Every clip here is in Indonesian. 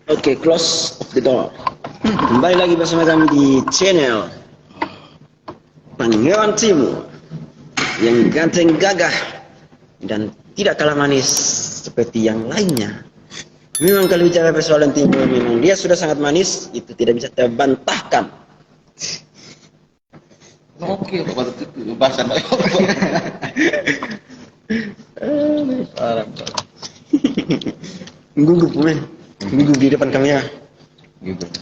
Oke, close of the door. Kembali lagi bersama kami di channel Pangeran Timur yang ganteng gagah dan tidak kalah manis seperti yang lainnya. Memang kalau bicara persoalan Timur, memang dia sudah sangat manis, itu tidak bisa terbantahkan. Oke, bahasa Gugup, men. Gugup di depan kamera.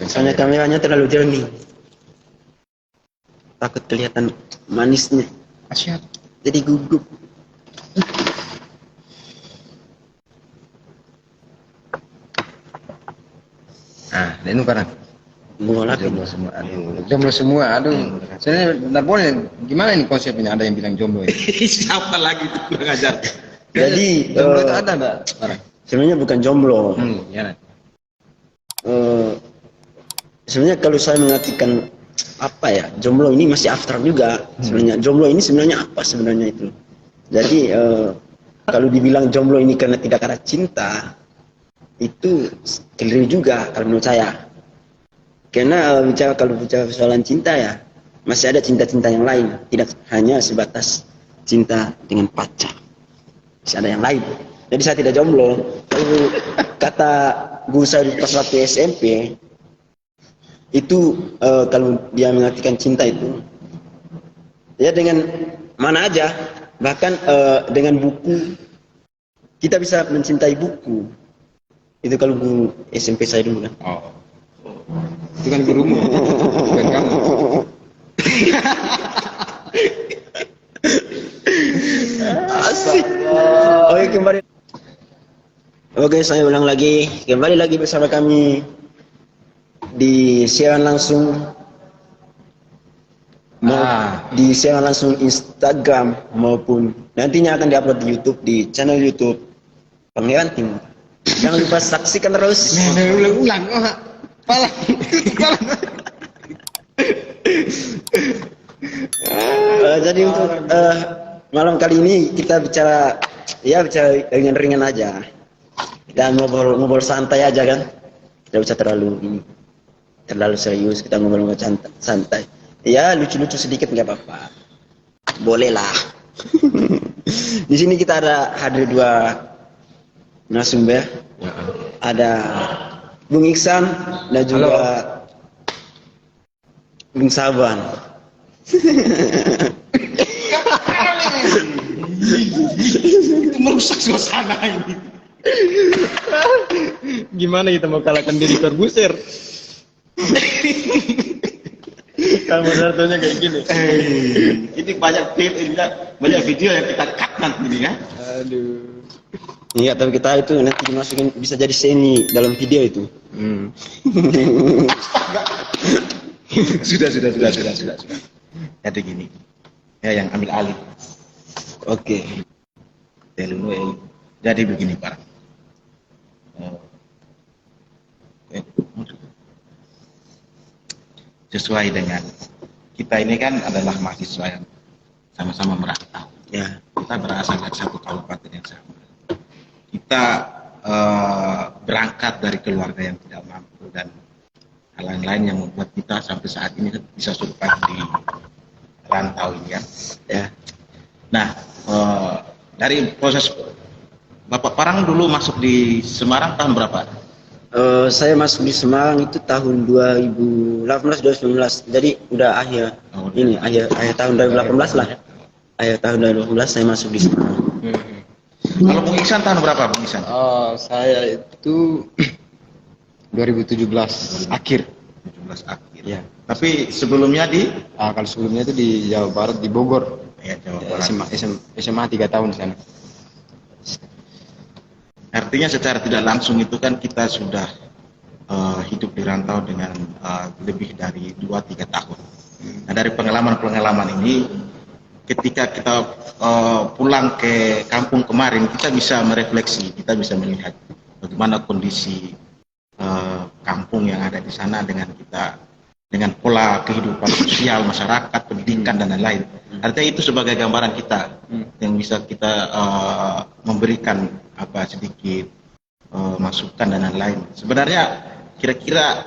Soalnya kameranya terlalu jernih. Takut kelihatan manisnya. Asyik. Jadi gugup. Ini sekarang. Jomblo semua, aduh. Sebenarnya nggak boleh. Gimana ini konsepnya? Ada yang bilang jomblo ini. Siapa lagi tuh kurang ajar? Jadi jomblo itu ada nggak? Sebenarnya bukan jomblo. Ya. Sebenarnya kalau saya mengartikan apa ya, jomblo ini masih abstrak juga. Sebenarnya jomblo ini sebenarnya apa sebenarnya itu? Jadi kalau dibilang jomblo ini karena tidak ada cinta, itu keliru juga kalau menurut saya. Karena kalau bicara persoalan cinta ya, masih ada cinta-cinta yang lain, tidak hanya sebatas cinta dengan pacar. Masih ada yang lain. Jadi saya tidak jomblo. Kalau kata guru saya pas waktu SMP, itu kalau dia mengartikan cinta itu, ya dengan mana aja, bahkan dengan buku, kita bisa mencintai buku. Itu kalau guru SMP saya dulu kan. Oh. Itu kan gurumu, bukan kamu. Asik. Oke, saya ulang lagi. Kembali lagi bersama kami di siaran langsung. Di siaran langsung Instagram maupun nantinya akan diupload di YouTube, di channel YouTube Pangeran Timur. Jangan lupa saksikan terus. Ulang. Pala. Jadi untuk malam kali ini kita bicara ringan-ringan aja. Kita ngobrol santai aja kan. Tidak usah terlalu serius, kita ngobrol santai. Ya lucu-lucu sedikit nggak apa-apa. Boleh lah. Di sini kita hadir dua narasumber. Ada Bung Iksan dan juga Bung Saban. Itu merusak suasana ini. Gimana kita mau kalahkan diri Corbuzier? Kamu satunya kayak gini. Ini banyak video yang kita cut nanti ya. Aduh. Iya, tapi kita itu nanti dimasukin bisa jadi seni dalam video itu. Sudah. Jadi gini. Ya yang ambil alih. Oke. Jadi begini Pak. Sesuai dengan kita ini kan adalah mahasiswa yang sama-sama merantau. Ya. Kita berasal dari satu kabupaten yang sama. Kita berangkat dari keluarga yang tidak mampu dan hal lain yang membuat kita sampai saat ini bisa survive di rantau ini ya. Nah, dari proses Bapak Parang dulu masuk di Semarang tahun berapa? Saya masuk di Semarang itu tahun 2018-2019. Jadi udah akhir tahun 2018 lah. Akhir tahun 2018 saya masuk di Semarang. Kalau Bung Iksan tahun berapa Bung Iksan? Saya itu 2017 akhir. 17 akhir. Ya. Tapi sebelumnya di? Kalau sebelumnya itu di Jawa Barat, di Bogor. Ya, Jawa Barat. SMA 3 tahun di sana. Artinya secara tidak langsung itu kan kita sudah hidup di rantau dengan lebih dari 2-3 tahun. Nah dari pengalaman-pengalaman ini, ketika kita pulang ke kampung kemarin, kita bisa merefleksi, kita bisa melihat bagaimana kondisi kampung yang ada di sana dengan pola kehidupan sosial masyarakat, pendidikan dan lain-lain. Artinya itu sebagai gambaran kita yang bisa kita memberikan sedikit masukan dan lain-lain. Sebenarnya kira-kira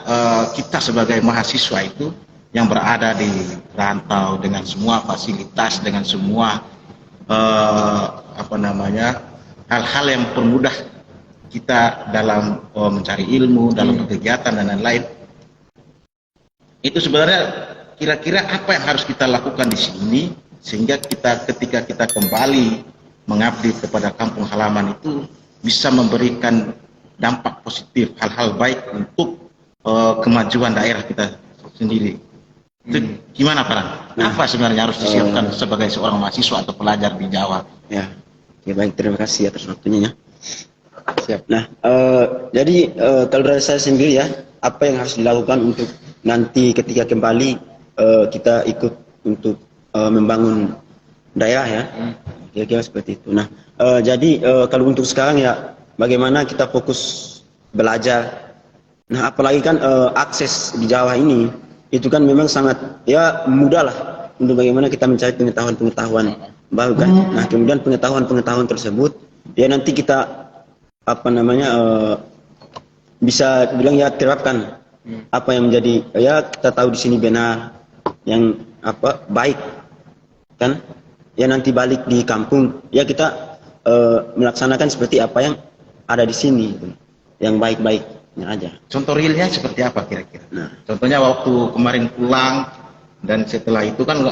kita sebagai mahasiswa itu yang berada di rantau dengan semua fasilitas, dengan semua hal-hal yang mempermudah kita dalam mencari ilmu, dalam berkegiatan dan lain-lain. Itu sebenarnya kira-kira apa yang harus kita lakukan di sini sehingga ketika kita kembali mengabdi kepada kampung halaman itu bisa memberikan dampak positif, hal-hal baik untuk kemajuan daerah kita sendiri. Itu gimana Pak? Apa sebenarnya harus disiapkan sebagai seorang mahasiswa atau pelajar di Jawa? Ya, ya baik, terima kasih atas waktunya ya. Siap. Nah, jadi kalau dari saya sendiri ya, apa yang harus dilakukan untuk nanti ketika kembali kita ikut untuk membangun daerah ya, kira-kira seperti itu. Nah, jadi kalau untuk sekarang ya, bagaimana kita fokus belajar. Nah, apalagi kan akses di Jawa ini itu kan memang sangat ya mudah lah untuk bagaimana kita mencari pengetahuan-pengetahuan baru kan. Nah, kemudian pengetahuan-pengetahuan tersebut ya nanti kita bisa bilang ya terapkan apa yang menjadi ya kita tahu di sini benar yang baik kan ya, nanti balik di kampung ya kita melaksanakan seperti apa yang ada di sini gitu, yang baik-baiknya aja. Contoh realnya seperti apa kira-kira? Nah, contohnya waktu kemarin pulang dan setelah itu kan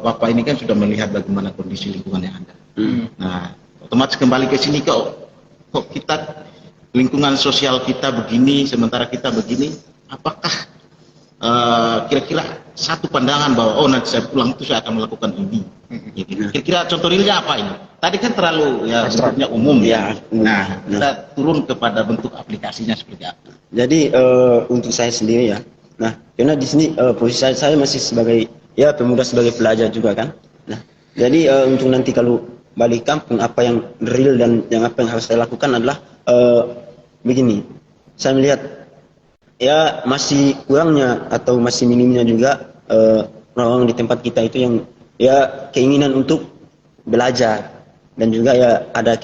Bapak ini kan sudah melihat bagaimana kondisi lingkungan yang ada. Nah, otomatis kembali ke sini kok kita lingkungan sosial kita begini, sementara kita begini, apakah kira-kira satu pandangan bahwa nanti saya pulang itu saya akan melakukan ini. Ya, gitu. Kira-kira contoh realnya apa ini? Tadi kan terlalu ya bentuknya umum ya. Nah, kita turun kepada bentuk aplikasinya seperti apa. Jadi untuk saya sendiri ya, nah karena di sini posisi saya masih sebagai ya pemuda, sebagai pelajar juga kan. Nah, jadi untuk nanti kalau balik kampung, apa yang real dan yang apa yang harus saya lakukan adalah begini. Saya melihat ya masih kurangnya atau masih minimnya juga orang-orang di tempat kita itu yang ya keinginan untuk belajar dan juga ya ada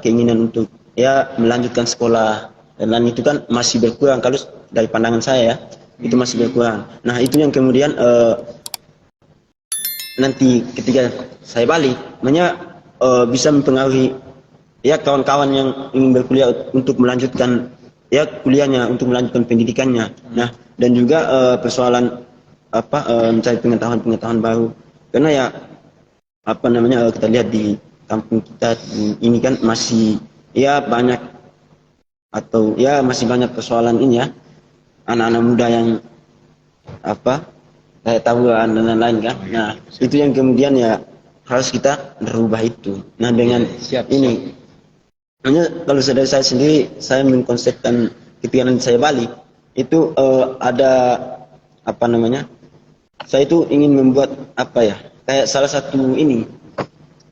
keinginan untuk ya melanjutkan sekolah dan lain itu kan masih berkurang. Kalau dari pandangan saya ya itu masih berkurang. Nah, itu yang kemudian nanti ketika saya balik bisa mempengaruhi ya kawan-kawan yang ingin berkuliah untuk melanjutkan ya kuliahnya, untuk melanjutkan pendidikannya. Nah, dan juga persoalan mencari pengetahuan baru. Karena ya kita lihat di kampung kita ini kan masih ya banyak atau ya masih banyak persoalan ini ya, anak-anak muda yang kayak tawuran dan lain-lain kan. Nah, itu yang kemudian ya harus kita berubah itu. Nah, dengan ini hanya kalau dari saya sendiri, saya mengkonsepkan ketika nanti saya balik itu ada saya itu ingin membuat kayak salah satu ini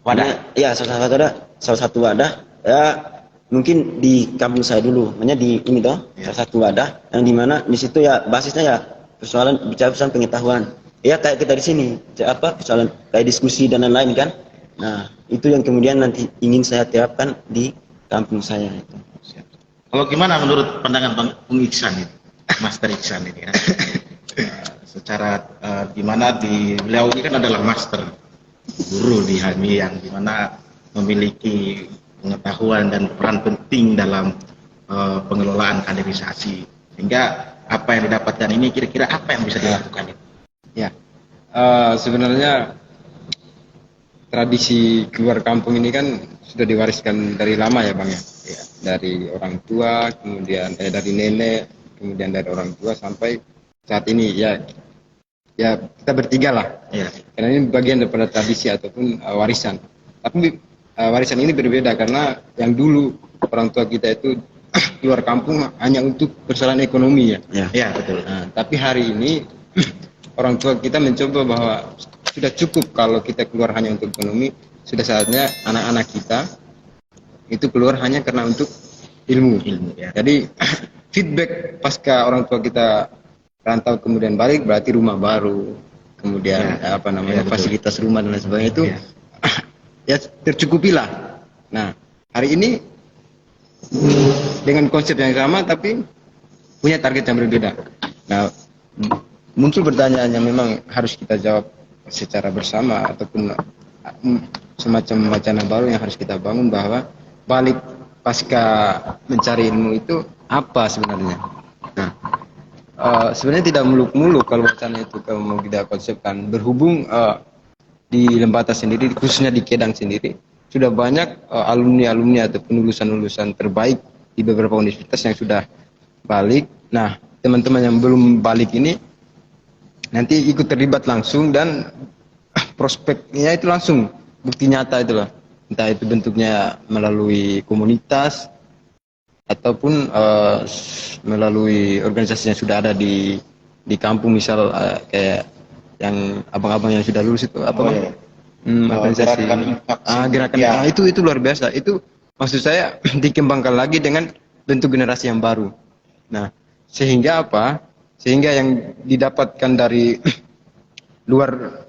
wadah ya, salah satu wadah ya, mungkin di kampung saya dulu, di ini salah satu wadah yang dimana di situ ya basisnya ya bicara persoalan pengetahuan ya, kayak kita di sini persoalan kayak diskusi dan lain-lain kan. Nah, itu yang kemudian nanti ingin saya terapkan di kampung saya itu. Kalau gimana menurut pandangan Bang Iksan itu, Master Iksan ini? Secara dimana beliau ini kan adalah master guru di HMI yang dimana memiliki pengetahuan dan peran penting dalam pengelolaan kaderisasi, sehingga apa yang didapatkan ini kira-kira apa yang bisa dilakukan itu? Ya, sebenarnya tradisi keluar kampung ini kan sudah diwariskan dari lama ya Bang ya. Dari orang tua, kemudian dari nenek, kemudian dari orang tua sampai saat ini ya kita bertiga lah. Ya. Karena ini bagian daripada tradisi ataupun warisan. Tapi warisan ini berbeda karena yang dulu orang tua kita itu keluar kampung hanya untuk persoalan ekonomi ya. Ya betul. Nah, tapi hari ini orang tua kita mencoba bahwa sudah cukup kalau kita keluar hanya untuk ekonomi, sudah saatnya anak-anak kita itu keluar hanya karena untuk ilmu ya. Jadi feedback pasca orang tua kita rantau kemudian balik berarti rumah baru, kemudian fasilitas rumah dan lain sebagainya itu ya tercukupilah. Nah, hari ini dengan konsep yang sama tapi punya target yang berbeda. Nah, muncul pertanyaan yang memang harus kita jawab secara bersama ataupun semacam wacana baru yang harus kita bangun, bahwa balik pasca mencari ilmu itu apa sebenarnya. Nah, sebenarnya tidak muluk-muluk kalau wacana itu kalau mau kita konsepkan, berhubung di Lembata sendiri, khususnya di Kedang sendiri, sudah banyak alumni-alumni atau lulusan-lulusan terbaik di beberapa universitas yang sudah balik. Nah, teman-teman yang belum balik ini nanti ikut terlibat langsung, dan prospeknya itu langsung bukti nyata itulah, entah itu bentuknya melalui komunitas ataupun melalui organisasi yang sudah ada di kampung, misal kayak yang abang-abang yang sudah lulus itu apa Bang? Organisasi gerakan itu luar biasa. Itu maksud saya dikembangkan lagi dengan bentuk generasi yang baru. Nah, sehingga apa? Sehingga yang didapatkan dari luar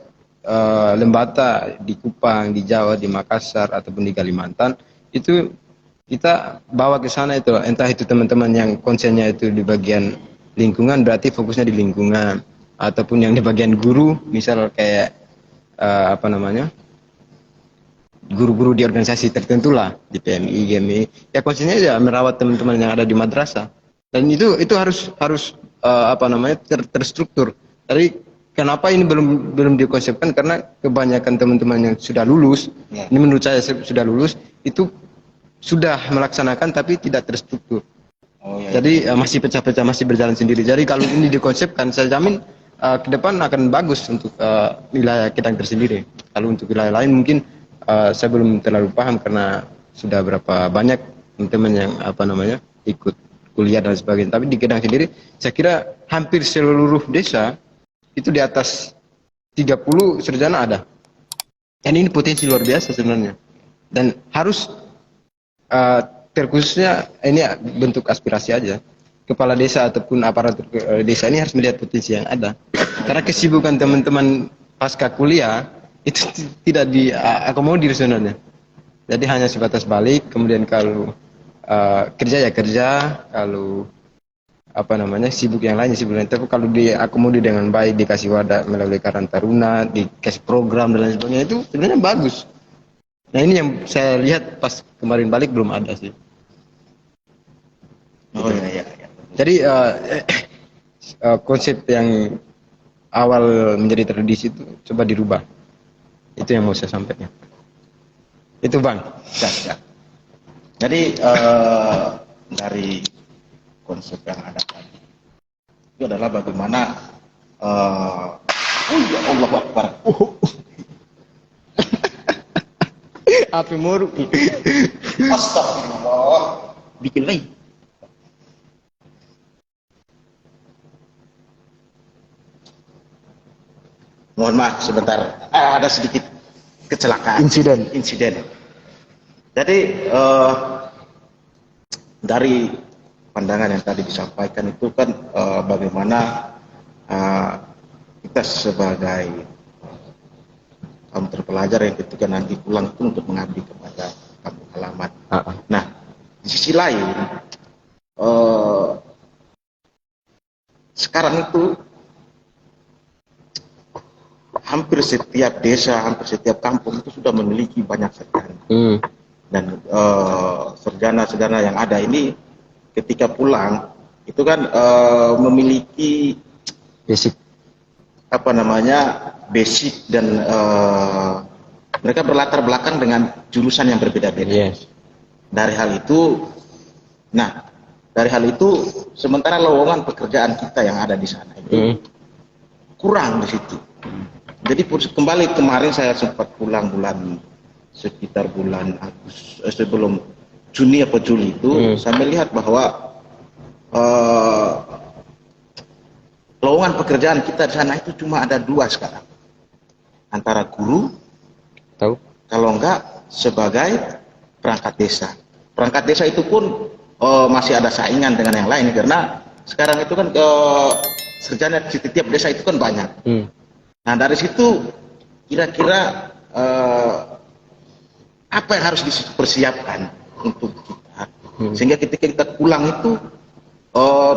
Lembata, di Kupang, di Jawa, di Makassar ataupun di Kalimantan, itu kita bawa ke sana itu, entah itu teman-teman yang konsennya itu di bagian lingkungan, berarti fokusnya di lingkungan, ataupun yang di bagian guru, misal kayak guru-guru di organisasi tertentu lah, di PMI, GMI, ya konsennya ya merawat teman-teman yang ada di madrasah, dan itu harus terstruktur. Jadi kenapa ini belum dikonsepkan? Karena kebanyakan teman-teman yang sudah lulus, ini menurut saya sudah lulus, itu sudah melaksanakan tapi tidak terstruktur. Jadi masih pecah-pecah, masih berjalan sendiri. Jadi kalau ini dikonsepkan, saya jamin ke depan akan bagus untuk wilayah Kedang tersendiri. Kalau untuk wilayah lain mungkin saya belum terlalu paham, karena sudah berapa banyak teman-teman yang ikut kuliah dan sebagainya. Tapi di Kedang sendiri, saya kira hampir seluruh desa itu di atas 30 sarjana ada. Dan ini potensi luar biasa sebenarnya. Dan harus terkhususnya ini bentuk aspirasi aja. Kepala desa ataupun aparatur desa ini harus melihat potensi yang ada. Karena kesibukan teman-teman pasca kuliah itu tidak diakomodir sebenarnya. Jadi hanya sebatas balik, kemudian kalau kerja ya kerja, kalau sibuk yang lain. Tapi kalau diakomodir dengan baik, dikasih wadah melalui Karang Taruna, dikasih program dan lain sebagainya, itu sebenarnya bagus. Nah, ini yang saya lihat pas kemarin balik belum ada sih. Iya. Jadi konsep yang awal menjadi tradisi itu coba dirubah. Itu yang mau saya sampaikan. Itu Bang. Ya. Jadi dari konsep yang ada tadi itu adalah bagaimana ya Allah Akbar. Api muruk. Astagfirullah. Bikin lagi. Mohon maaf sebentar, ada sedikit kecelakaan. Insiden. Jadi dari pandangan yang tadi disampaikan itu kan bagaimana kita sebagai kaum terpelajar yang ketika nanti pulang itu untuk mengabdi kepada kampung halaman. Nah, di sisi lain sekarang itu hampir setiap desa, hampir setiap kampung itu sudah memiliki banyak sarjana. Dan sarjana-sarjana yang ada ini ketika pulang itu kan memiliki basic basic dan mereka berlatar belakang dengan jurusan yang berbeda-beda. Dari hal itu sementara lowongan pekerjaan kita yang ada di sana itu kurang di situ. Jadi kembali kemarin saya sempat pulang sekitar bulan Agustus, sebelum Juni atau Juli itu, saya melihat bahwa lowongan pekerjaan kita di sana itu cuma ada 2 sekarang, antara guru, kalau enggak sebagai perangkat desa. Perangkat desa itu pun masih ada saingan dengan yang lain, karena sekarang itu kan sarjana di setiap desa itu kan banyak. Nah, dari situ kira-kira apa yang harus dipersiapkan untuk kita sehingga ketika kita pulang itu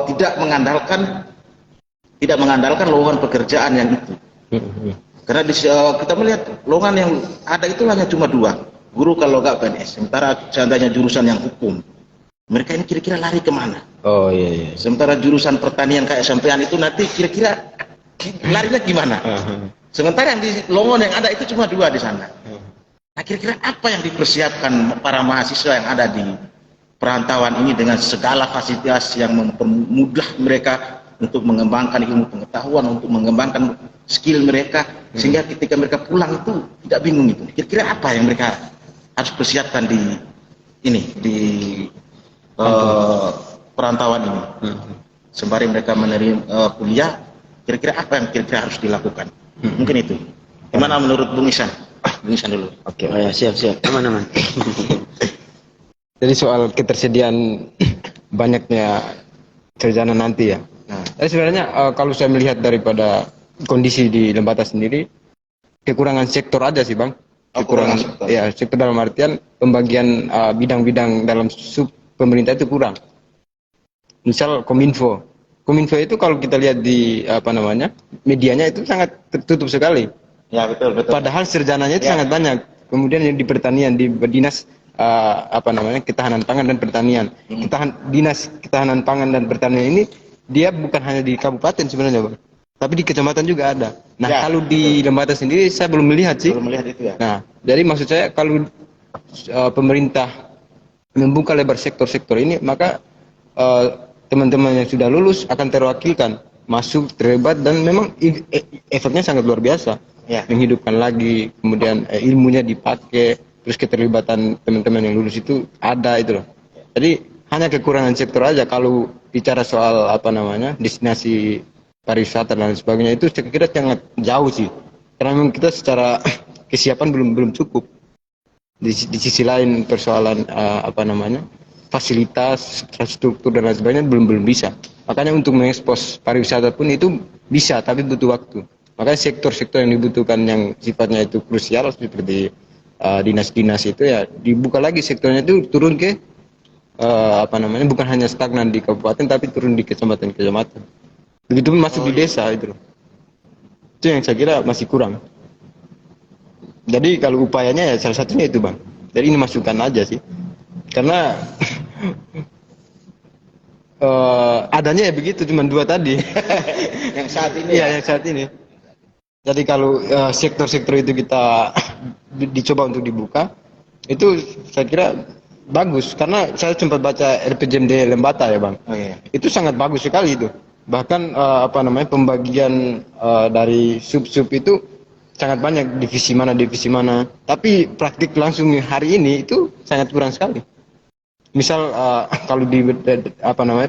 tidak mengandalkan lowongan pekerjaan yang itu. Karena kita melihat lowongan yang ada itu hanya cuma 2, guru kalau nggak PNS. Sementara seandainya jurusan yang hukum, mereka ini kira-kira lari kemana? Oh iya. Sementara jurusan pertanian kayak sampean itu nanti kira-kira larinya gimana? Sementara yang di lowongan yang ada itu cuma 2 di sana. Nah, kira-kira apa yang dipersiapkan para mahasiswa yang ada di perantauan ini dengan segala fasilitas yang mempermudah mereka untuk mengembangkan ilmu pengetahuan, untuk mengembangkan skill mereka, sehingga ketika mereka pulang itu tidak bingung itu. Kira-kira apa yang mereka harus persiapkan di perantauan ini? Sembari mereka menerima kuliah, kira-kira apa yang kira-kira harus dilakukan? Mungkin itu. Gimana menurut Bung Isan? Bung Isan dulu. Oke, oh ya, siap. Aman. Jadi soal ketersediaan banyaknya sarjana nanti ya. Tapi sebenarnya kalau saya melihat daripada kondisi di Lembata sendiri, kekurangan sektor aja sih Bang. Kekurangan sektor. Ya, sektor dalam artian pembagian bidang-bidang dalam sub pemerintah itu kurang. Misal Kominfo itu kalau kita lihat di medianya itu sangat tertutup sekali. Ya, betul. Padahal sarjananya itu sangat banyak. Kemudian yang di pertanian, di dinas ketahanan pangan dan pertanian. Dinas ketahanan pangan dan pertanian ini dia bukan hanya di kabupaten sebenarnya Bang, tapi di kecamatan juga ada. Nah, kalau di Lembata sendiri saya belum melihat sih. Belum melihat itu ya. Nah, jadi maksud saya kalau pemerintah membuka lebar sektor-sektor ini, maka teman-teman yang sudah lulus akan terwakilkan, masuk, terlibat, dan memang efeknya sangat luar biasa. Menghidupkan lagi, kemudian ilmunya dipakai, terus keterlibatan teman-teman yang lulus itu ada itu loh. Jadi hanya kekurangan sektor aja. Kalau bicara soal destinasi pariwisata dan sebagainya itu saya kira sangat jauh sih. Karena memang kita secara kesiapan belum cukup. Di sisi lain persoalan fasilitas, infrastruktur dan lain sebagainya belum bisa. Makanya untuk mengekspos pariwisata pun itu bisa, tapi butuh waktu. Makanya sektor-sektor yang dibutuhkan yang sifatnya itu krusial seperti dinas-dinas itu ya dibuka lagi sektornya itu, turun ke bukan hanya stagnan di kabupaten tapi turun di kecamatan-kecamatan. Begitu pun masuk di desa itu. Itu yang saya kira masih kurang. Jadi kalau upayanya ya salah satunya itu Bang. Jadi ini masukan aja sih. Karena adanya ya begitu, cuma 2 tadi. Yang saat ini. Iya, yang saat ini. Jadi kalau sektor-sektor itu kita dicoba untuk dibuka, itu saya kira bagus. Karena saya sempat baca RPJMD Lembata ya Bang. Oh, iya. Itu sangat bagus sekali itu. Bahkan pembagian dari sub-sub itu sangat banyak, divisi mana. Tapi praktik langsung hari ini itu sangat kurang sekali. Misal kalau di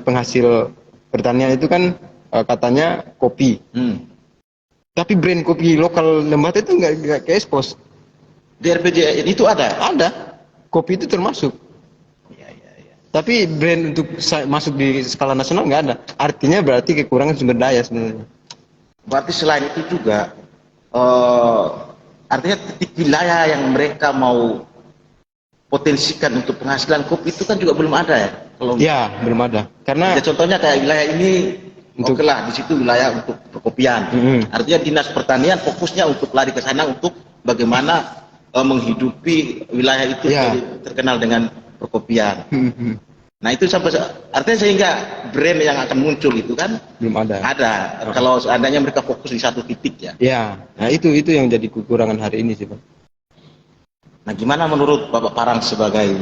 penghasil pertanian itu kan katanya kopi. Tapi brand kopi lokal Lembata itu nggak ke expose. Di RPJ itu ada? Ada. Kopi itu termasuk. Iya. Tapi brand untuk masuk di skala nasional nggak ada. Artinya berarti kekurangan sumber daya sebenarnya. Berarti selain itu juga artinya titik wilayah yang mereka mau potensikan untuk penghasilan kopi itu kan juga belum ada ya? Ya, belum ada. Karena ya, contohnya kayak wilayah ini oke lah, di situ wilayah untuk perkopian. Artinya dinas pertanian fokusnya untuk lari ke sana untuk bagaimana menghidupi wilayah itu terkenal dengan perkopian. Nah itu artinya sehingga brand yang akan muncul itu kan belum ada. Kalau seandainya mereka fokus di satu titik ya. Ya, nah itu yang jadi kekurangan hari ini sih Bang. Nah gimana menurut Bapak Parang sebagai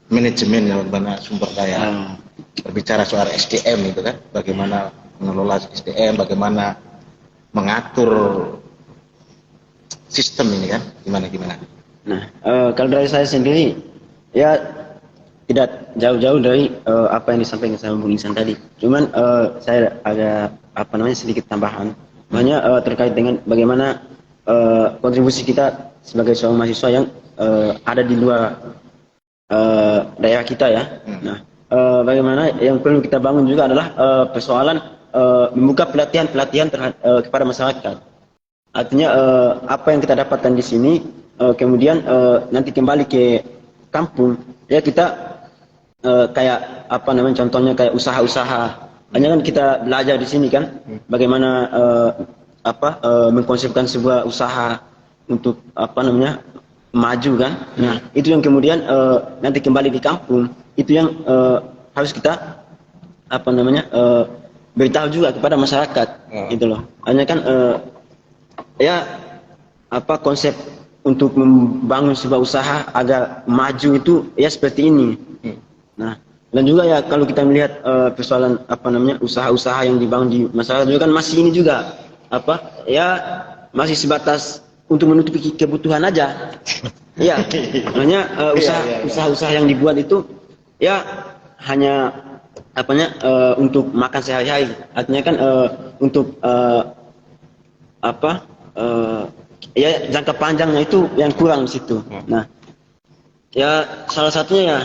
manajemen ya, bagaimana sumber daya? Berbicara soal SDM itu kan, bagaimana mengelola SDM, bagaimana mengatur sistem ini kan, gimana? Nah, kalau dari saya sendiri ya tidak jauh-jauh dari apa yang disampaikan sama Bung Isan tadi. Cuman saya agak sedikit tambahan, banyak terkait dengan bagaimana kontribusi kita sebagai seorang mahasiswa yang ada di luar daerah kita ya. Nah, bagaimana yang perlu kita bangun juga adalah persoalan membuka pelatihan kepada masyarakat. Artinya apa yang kita dapatkan di sini kemudian nanti kembali ke kampung ya kita kayak apa namanya contohnya kayak usaha-usaha. Hanya kan kita belajar di sini kan bagaimana mengkonsepkan sebuah usaha untuk apa namanya maju kan. Nah, itu yang kemudian nanti kembali di kampung itu yang harus kita apa namanya beritahu juga kepada masyarakat gitu loh. Hanya kan ya apa konsep untuk membangun sebuah usaha agar maju itu ya seperti ini. Nah, dan juga ya kalau kita melihat persoalan apa namanya usaha-usaha yang dibangun di masyarakat juga kan masih ini juga apa ya masih sebatas untuk menutupi kebutuhan aja. Iya, makanya usaha-usaha yang dibuat itu ya hanya apanya untuk makan sehari-hari. Artinya kan untuk ya jangka panjangnya itu yang kurang di situ. Nah, ya salah satunya ya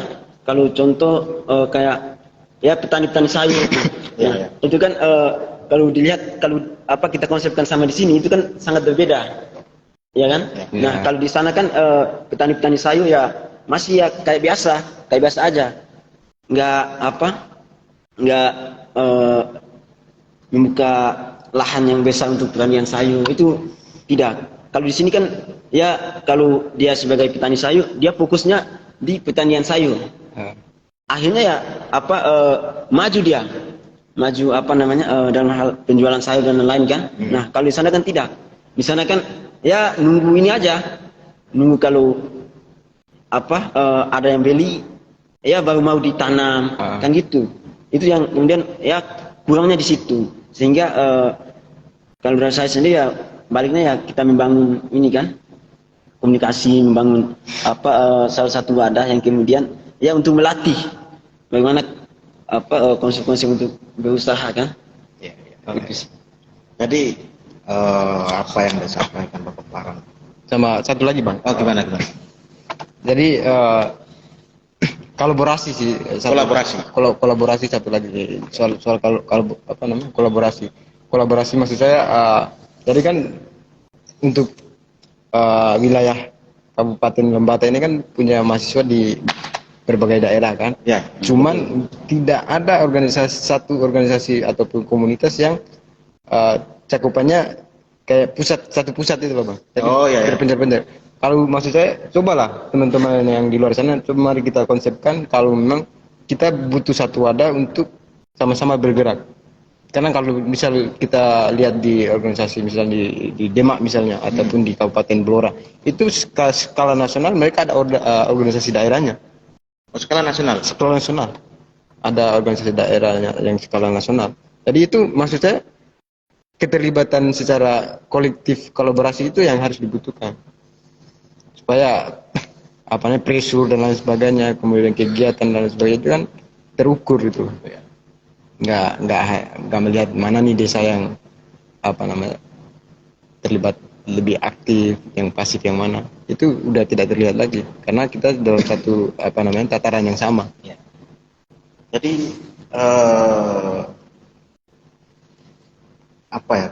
kalau contoh kayak ya petani-petani sayur itu, ya, itu kan kalau dilihat kalau apa kita konsepkan sama di sini itu kan sangat berbeda, ya kan? Nah kalau di sana kan petani-petani sayur ya masih ya kayak biasa aja, nggak membuka lahan yang besar untuk pertanian sayur itu tidak. Kalau di sini kan ya kalau dia sebagai petani sayur dia fokusnya di pertanian sayur. Akhirnya ya maju apa namanya dalam hal penjualan sayur dan lain-lain kan. Nah kalau di sana kan tidak, di sana kan ya nunggu ini aja, nunggu kalau ada yang beli ya baru mau ditanam kan gitu. Itu yang kemudian ya kurangnya di situ, sehingga kalau dari saya sendiri ya baliknya ya kita membangun ini kan komunikasi, membangun salah satu wadah yang kemudian ya untuk melatih bagaimana konsep-konsep untuk berusaha kan. Jadi apa yang disampaikan Bapak Farhan. Sama satu lagi Bang. Oh gimana? Jadi kolaborasi sih. Kolaborasi satu lagi soal kolaborasi maksud saya. Jadi kan untuk wilayah Kabupaten Lembata ini kan punya mahasiswa di berbagai daerah kan. Ya. Cuman tidak ada satu organisasi ataupun komunitas yang cakupannya kayak satu pusat itu loh Bang. Jadi berpencar-pencar. Kalau maksud saya cobalah teman-teman yang di luar sana, coba mari kita konsepkan kalau memang kita butuh satu wadah untuk sama-sama bergerak. Karena kalau misal kita lihat di organisasi misalnya di Demak misalnya ataupun di Kabupaten Blora itu skala nasional mereka ada organisasi daerahnya. Oh, skala nasional. Skala nasional. Ada organisasi daerahnya yang skala nasional. Jadi itu maksud saya keterlibatan secara kolektif kolaborasi itu yang harus dibutuhkan. Supaya pressure dan lain sebagainya, kemudian kegiatan dan lain sebagainya itu kan terukur itu. Nggak melihat mana nih desa yang terlibat lebih aktif, yang pasif yang mana. Itu udah tidak terlihat lagi karena kita dalam satu tataran yang sama. Ya. Jadi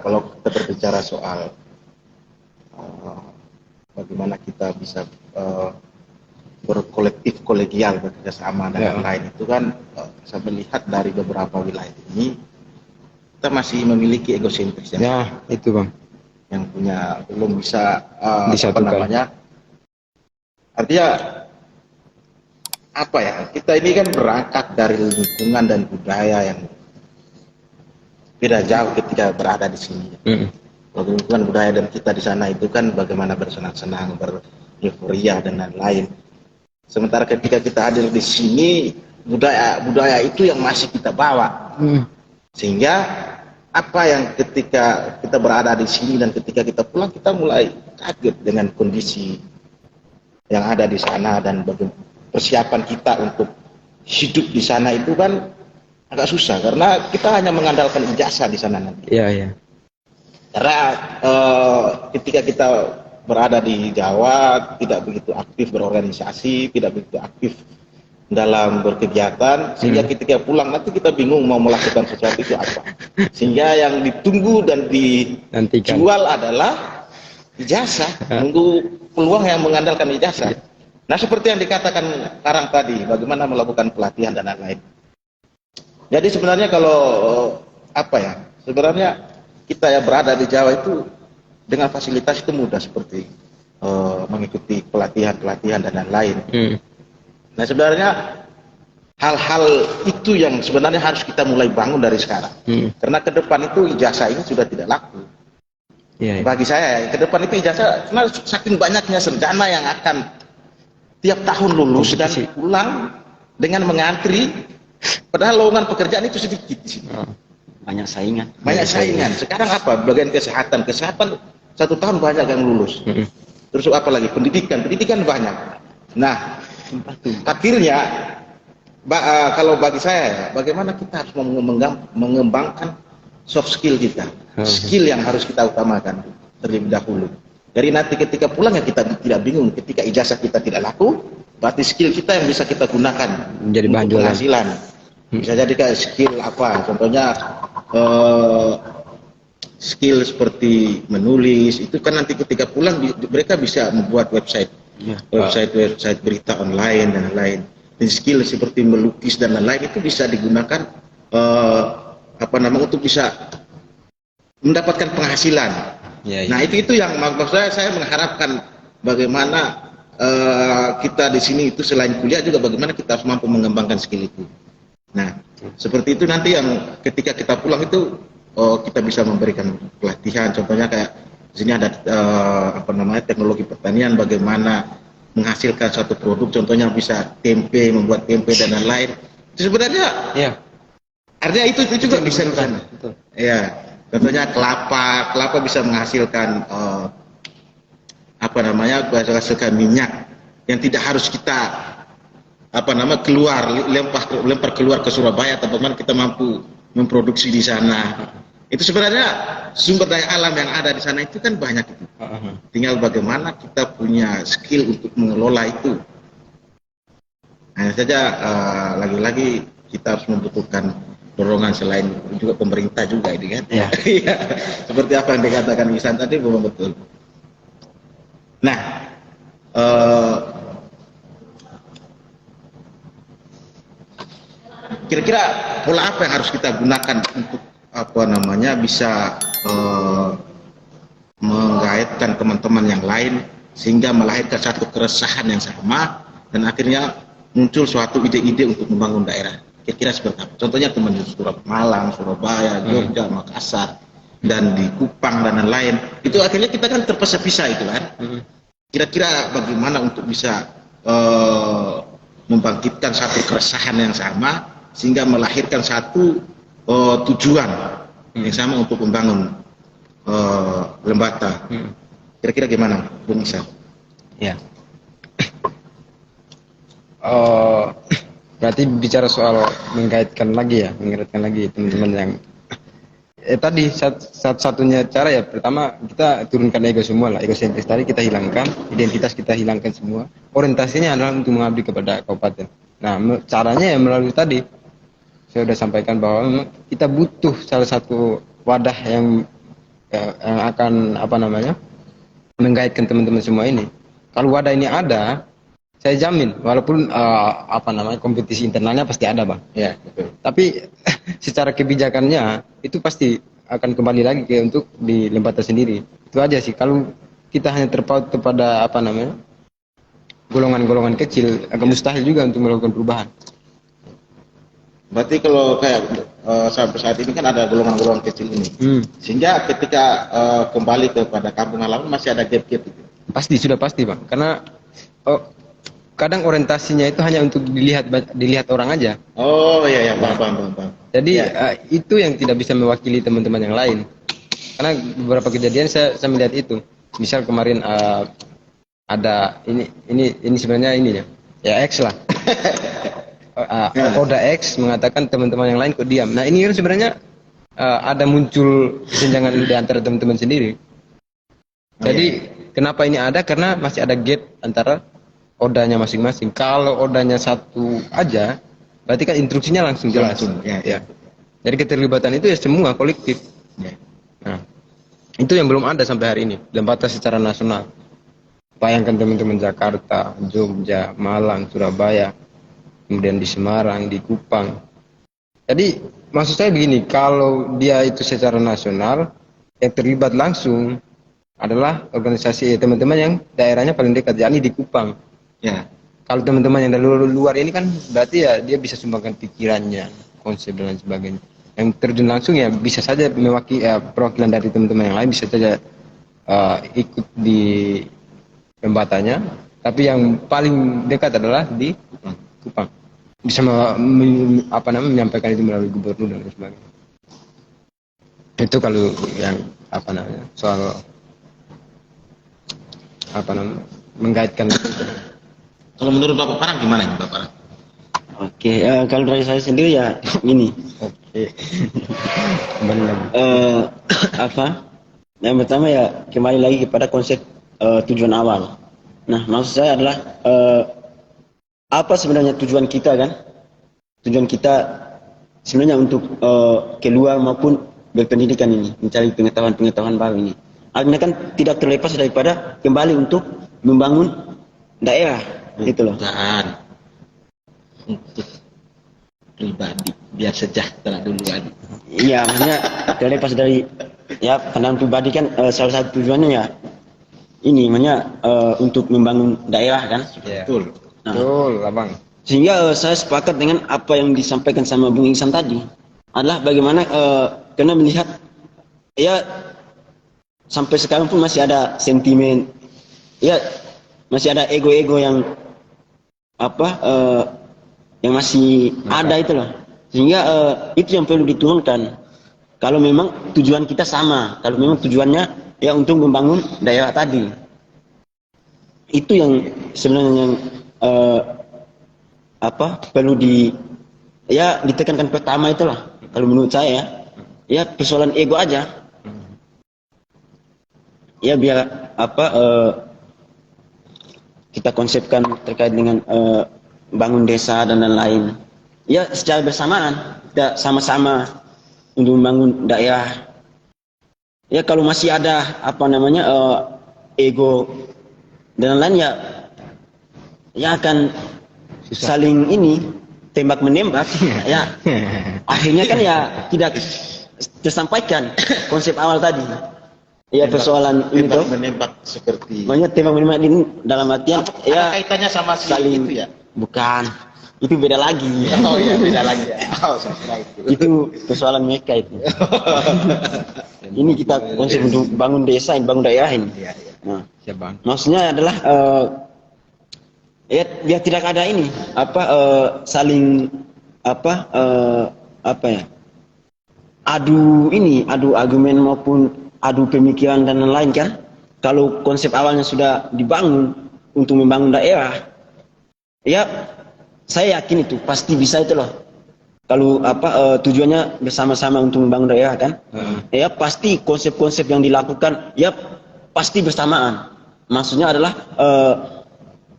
kalau kita berbicara soal bagaimana kita bisa berkolektif kolegial bekerjasama dan lain itu kan saya melihat dari beberapa wilayah ini kita masih memiliki egosentris itu Bang yang punya belum bisa disatukan. Artinya kita ini kan berangkat dari lingkungan dan budaya yang beda jauh ketika berada di sini. Lingkungan budaya dan kita di sana itu kan bagaimana bersenang-senang, bereuforiya dan lain-lain. Sementara ketika kita hadir di sini, budaya itu yang masih kita bawa. Sehingga apa yang ketika kita berada di sini dan ketika kita pulang kita mulai kaget dengan kondisi yang ada di sana dan persiapan kita untuk hidup di sana itu kan agak susah karena kita hanya mengandalkan ijazah di sana nanti. Iya. Karena ketika kita berada di Jawa tidak begitu aktif berorganisasi, tidak begitu aktif dalam berkegiatan, sehingga ketika pulang nanti kita bingung mau melakukan sesuatu itu apa. Sehingga yang ditunggu dan dijual adalah ijazah, menunggu peluang yang mengandalkan ijazah. Nah seperti yang dikatakan Karang tadi, bagaimana melakukan pelatihan dan lain-lain. Jadi sebenarnya kalau apa ya? Sebenarnya kita yang berada di Jawa itu dengan fasilitas itu mudah seperti mengikuti pelatihan-pelatihan dan lain-lain. Nah sebenarnya hal-hal itu yang sebenarnya harus kita mulai bangun dari sekarang. Karena ke depan itu ijazah ini sudah tidak laku. Bagi saya ke depan itu ijazah, karena saking banyaknya sarjana yang akan tiap tahun lulus dan pulang dengan mengantri, padahal lowongan pekerjaan itu sedikit di sini. Banyak saingan. Banyak saingan. Sekarang apa? Bagian kesehatan, satu tahun banyak yang lulus. Terus apa lagi? Pendidikan banyak. Nah, akhirnya kalau bagi saya, bagaimana kita harus mengembangkan soft skill kita, skill yang harus kita utamakan terlebih dahulu. Jadi nanti ketika pulang ya kita tidak bingung, ketika ijazah kita tidak laku, berarti skill kita yang bisa kita gunakan menjadi bahan jualan. Penghasilan. Bisa jadi kayak skill apa? Contohnya skill seperti menulis, itu kan nanti ketika pulang mereka bisa membuat website berita online dan lain-lain. Dan skill seperti melukis dan lain-lain itu bisa digunakan untuk bisa mendapatkan penghasilan. Nah itu yang maksud saya mengharapkan bagaimana kita di sini itu selain kuliah juga bagaimana kita harus mampu mengembangkan skill itu. Nah seperti itu nanti yang ketika kita pulang itu kita bisa memberikan pelatihan. Contohnya kayak di sini ada teknologi pertanian, bagaimana menghasilkan satu produk. Contohnya bisa tempe, membuat tempe dan lain-lain. Itu sebenarnya artinya itu juga bisa kan. Ya, contohnya kelapa bisa menghasilkan menghasilkan minyak yang tidak harus kita lempar keluar ke Surabaya, teman-teman, kita mampu memproduksi di sana. Itu sebenarnya sumber daya alam yang ada di sana itu kan banyak itu. Tinggal bagaimana kita punya skill untuk mengelola itu. Hanya saja lagi-lagi kita harus membutuhkan dorongan selain juga pemerintah juga ini kan. Iya. Seperti apa yang dikatakan Wisan tadi memang betul. Nah, kira-kira pola apa yang harus kita gunakan untuk bisa menggaitkan teman-teman yang lain sehingga melahirkan satu keresahan yang sama dan akhirnya muncul suatu ide-ide untuk membangun daerah. Kira-kira seperti apa? Contohnya teman di Malang, Surabaya, Jogja, Makassar, dan di Kupang dan lain-lain. Itu akhirnya kita kan terpisah-pisah itu kan. Kira-kira bagaimana untuk bisa membangkitkan satu keresahan yang sama sehingga melahirkan satu tujuan yang sama untuk membangun Lembata. Kira-kira gimana, Bung Isa? Ya. Berarti bicara soal mengaitkan lagi teman-teman yang tadi satu-satunya cara ya pertama kita turunkan ego semua lah, egosentris tadi kita hilangkan, identitas kita hilangkan semua. Orientasinya adalah untuk mengabdi kepada kabupaten. Nah, caranya ya melalui tadi saya sudah sampaikan bahwa kita butuh salah satu wadah yang akan menggaitkan teman-teman semua ini. Kalau wadah ini ada, saya jamin walaupun kompetisi internalnya pasti ada, Bang. Ya, betul. Tapi secara kebijakannya itu pasti akan kembali lagi untuk di Lembata sendiri. Itu aja sih. Kalau kita hanya terpaut kepada golongan-golongan kecil, agak mustahil juga untuk melakukan perubahan. Berarti kalau kayak sampai saat ini kan ada golongan-golongan kecil ini, sehingga ketika kembali kepada kampung halaman masih ada gap-gap itu. Sudah pasti, Bang. Karena kadang orientasinya itu hanya untuk dilihat orang aja. Oh iya, paham. Jadi itu yang tidak bisa mewakili teman-teman yang lain. Karena beberapa kejadian saya melihat itu. Misal kemarin ada ini sebenarnya ya X lah. Oda X mengatakan teman-teman yang lain kok diam. Nah ini kan sebenarnya ada muncul kesenjangan di antara teman-teman sendiri. Jadi kenapa ini ada? Karena masih ada gap antara odanya masing-masing. Kalau odanya satu aja, berarti kan instruksinya langsung jelas. Ya. Jadi keterlibatan itu ya semua kolektif. Nah, itu yang belum ada sampai hari ini. Lembata secara nasional. Bayangkan teman-teman Jakarta, Jogja, Malang, Surabaya, kemudian di Semarang, di Kupang, Jadi maksud saya begini, kalau dia itu secara nasional yang terlibat langsung adalah organisasi teman-teman yang daerahnya paling dekat, yakni di Kupang. Ya. Kalau teman-teman yang dari luar ini kan berarti ya dia bisa sumbangkan pikirannya, konsep dan lain sebagainya. Yang terjun langsung ya bisa saja mewakili perwakilan dari teman-teman yang lain bisa saja ikut di pembahasannya, tapi yang paling dekat adalah di Kupang. Bisa menyampaikan itu melalui gubernur dan lain sebagainya. Itu kalau yang soal menggaitkan. Kalau menurut Bapak Parang gimana nih Bapak Parang? Oke, kalau dari saya sendiri ya gini. Oke. Benar. Yang pertama ya kembali lagi kepada konsep tujuan awal. Nah, maksud saya adalah apa sebenarnya tujuan kita kan? Tujuan kita sebenarnya untuk keluar maupun berpendidikan ini, mencari pengetahuan-pengetahuan baru ini. Artinya kan tidak terlepas daripada kembali untuk membangun daerah, gitu loh. Bukan untuk pribadi, biar sejahtera dulu aja. Iya, maksudnya terlepas dari ya pandangan pribadi kan salah satu tujuannya ya ini, maksudnya untuk membangun daerah kan. Ya. Betul. Nah, Betul, Abang. sehingga saya sepakat dengan apa yang disampaikan sama Bung Iksan tadi adalah bagaimana karena melihat ya sampai sekarang pun masih ada sentimen ya, masih ada ego-ego yang yang masih ada itu loh, sehingga itu yang perlu diturunkan kalau memang tujuan kita sama, kalau memang tujuannya ya untuk membangun daerah tadi. Itu yang sebenarnya yang perlu ditekankan pertama itulah kalau menurut saya ya persoalan ego aja ya, biar kita konsepkan terkait dengan bangun desa dan lain-lain ya secara bersamaan, kita sama-sama untuk membangun daerah ya. Kalau masih ada ego dan lain ya akan saling tembak menembak ya, akhirnya kan ya tidak tersampaikan konsep awal tadi ya. Persoalan ini tuh menembak seperti makanya tembak menembak ini dalam artian ya kaitannya sama saling itu ya. Bukan, itu beda lagi. Oh iya, beda lagi ya. Oh, saya kira itu. Itu persoalan mereka itu. Ini kita konsep untuk bangun desa, bangun daerah ini. Iya, iya. Nah, Siap, Bang. maksudnya adalah ya tidak ada ini saling adu argumen maupun adu pemikiran dan lain-lain kan. Kalau konsep awalnya sudah dibangun untuk membangun daerah ya, saya yakin itu pasti bisa itu loh. Kalau tujuannya bersama-sama untuk membangun daerah kan, ya pasti konsep-konsep yang dilakukan ya pasti bersamaan. Maksudnya adalah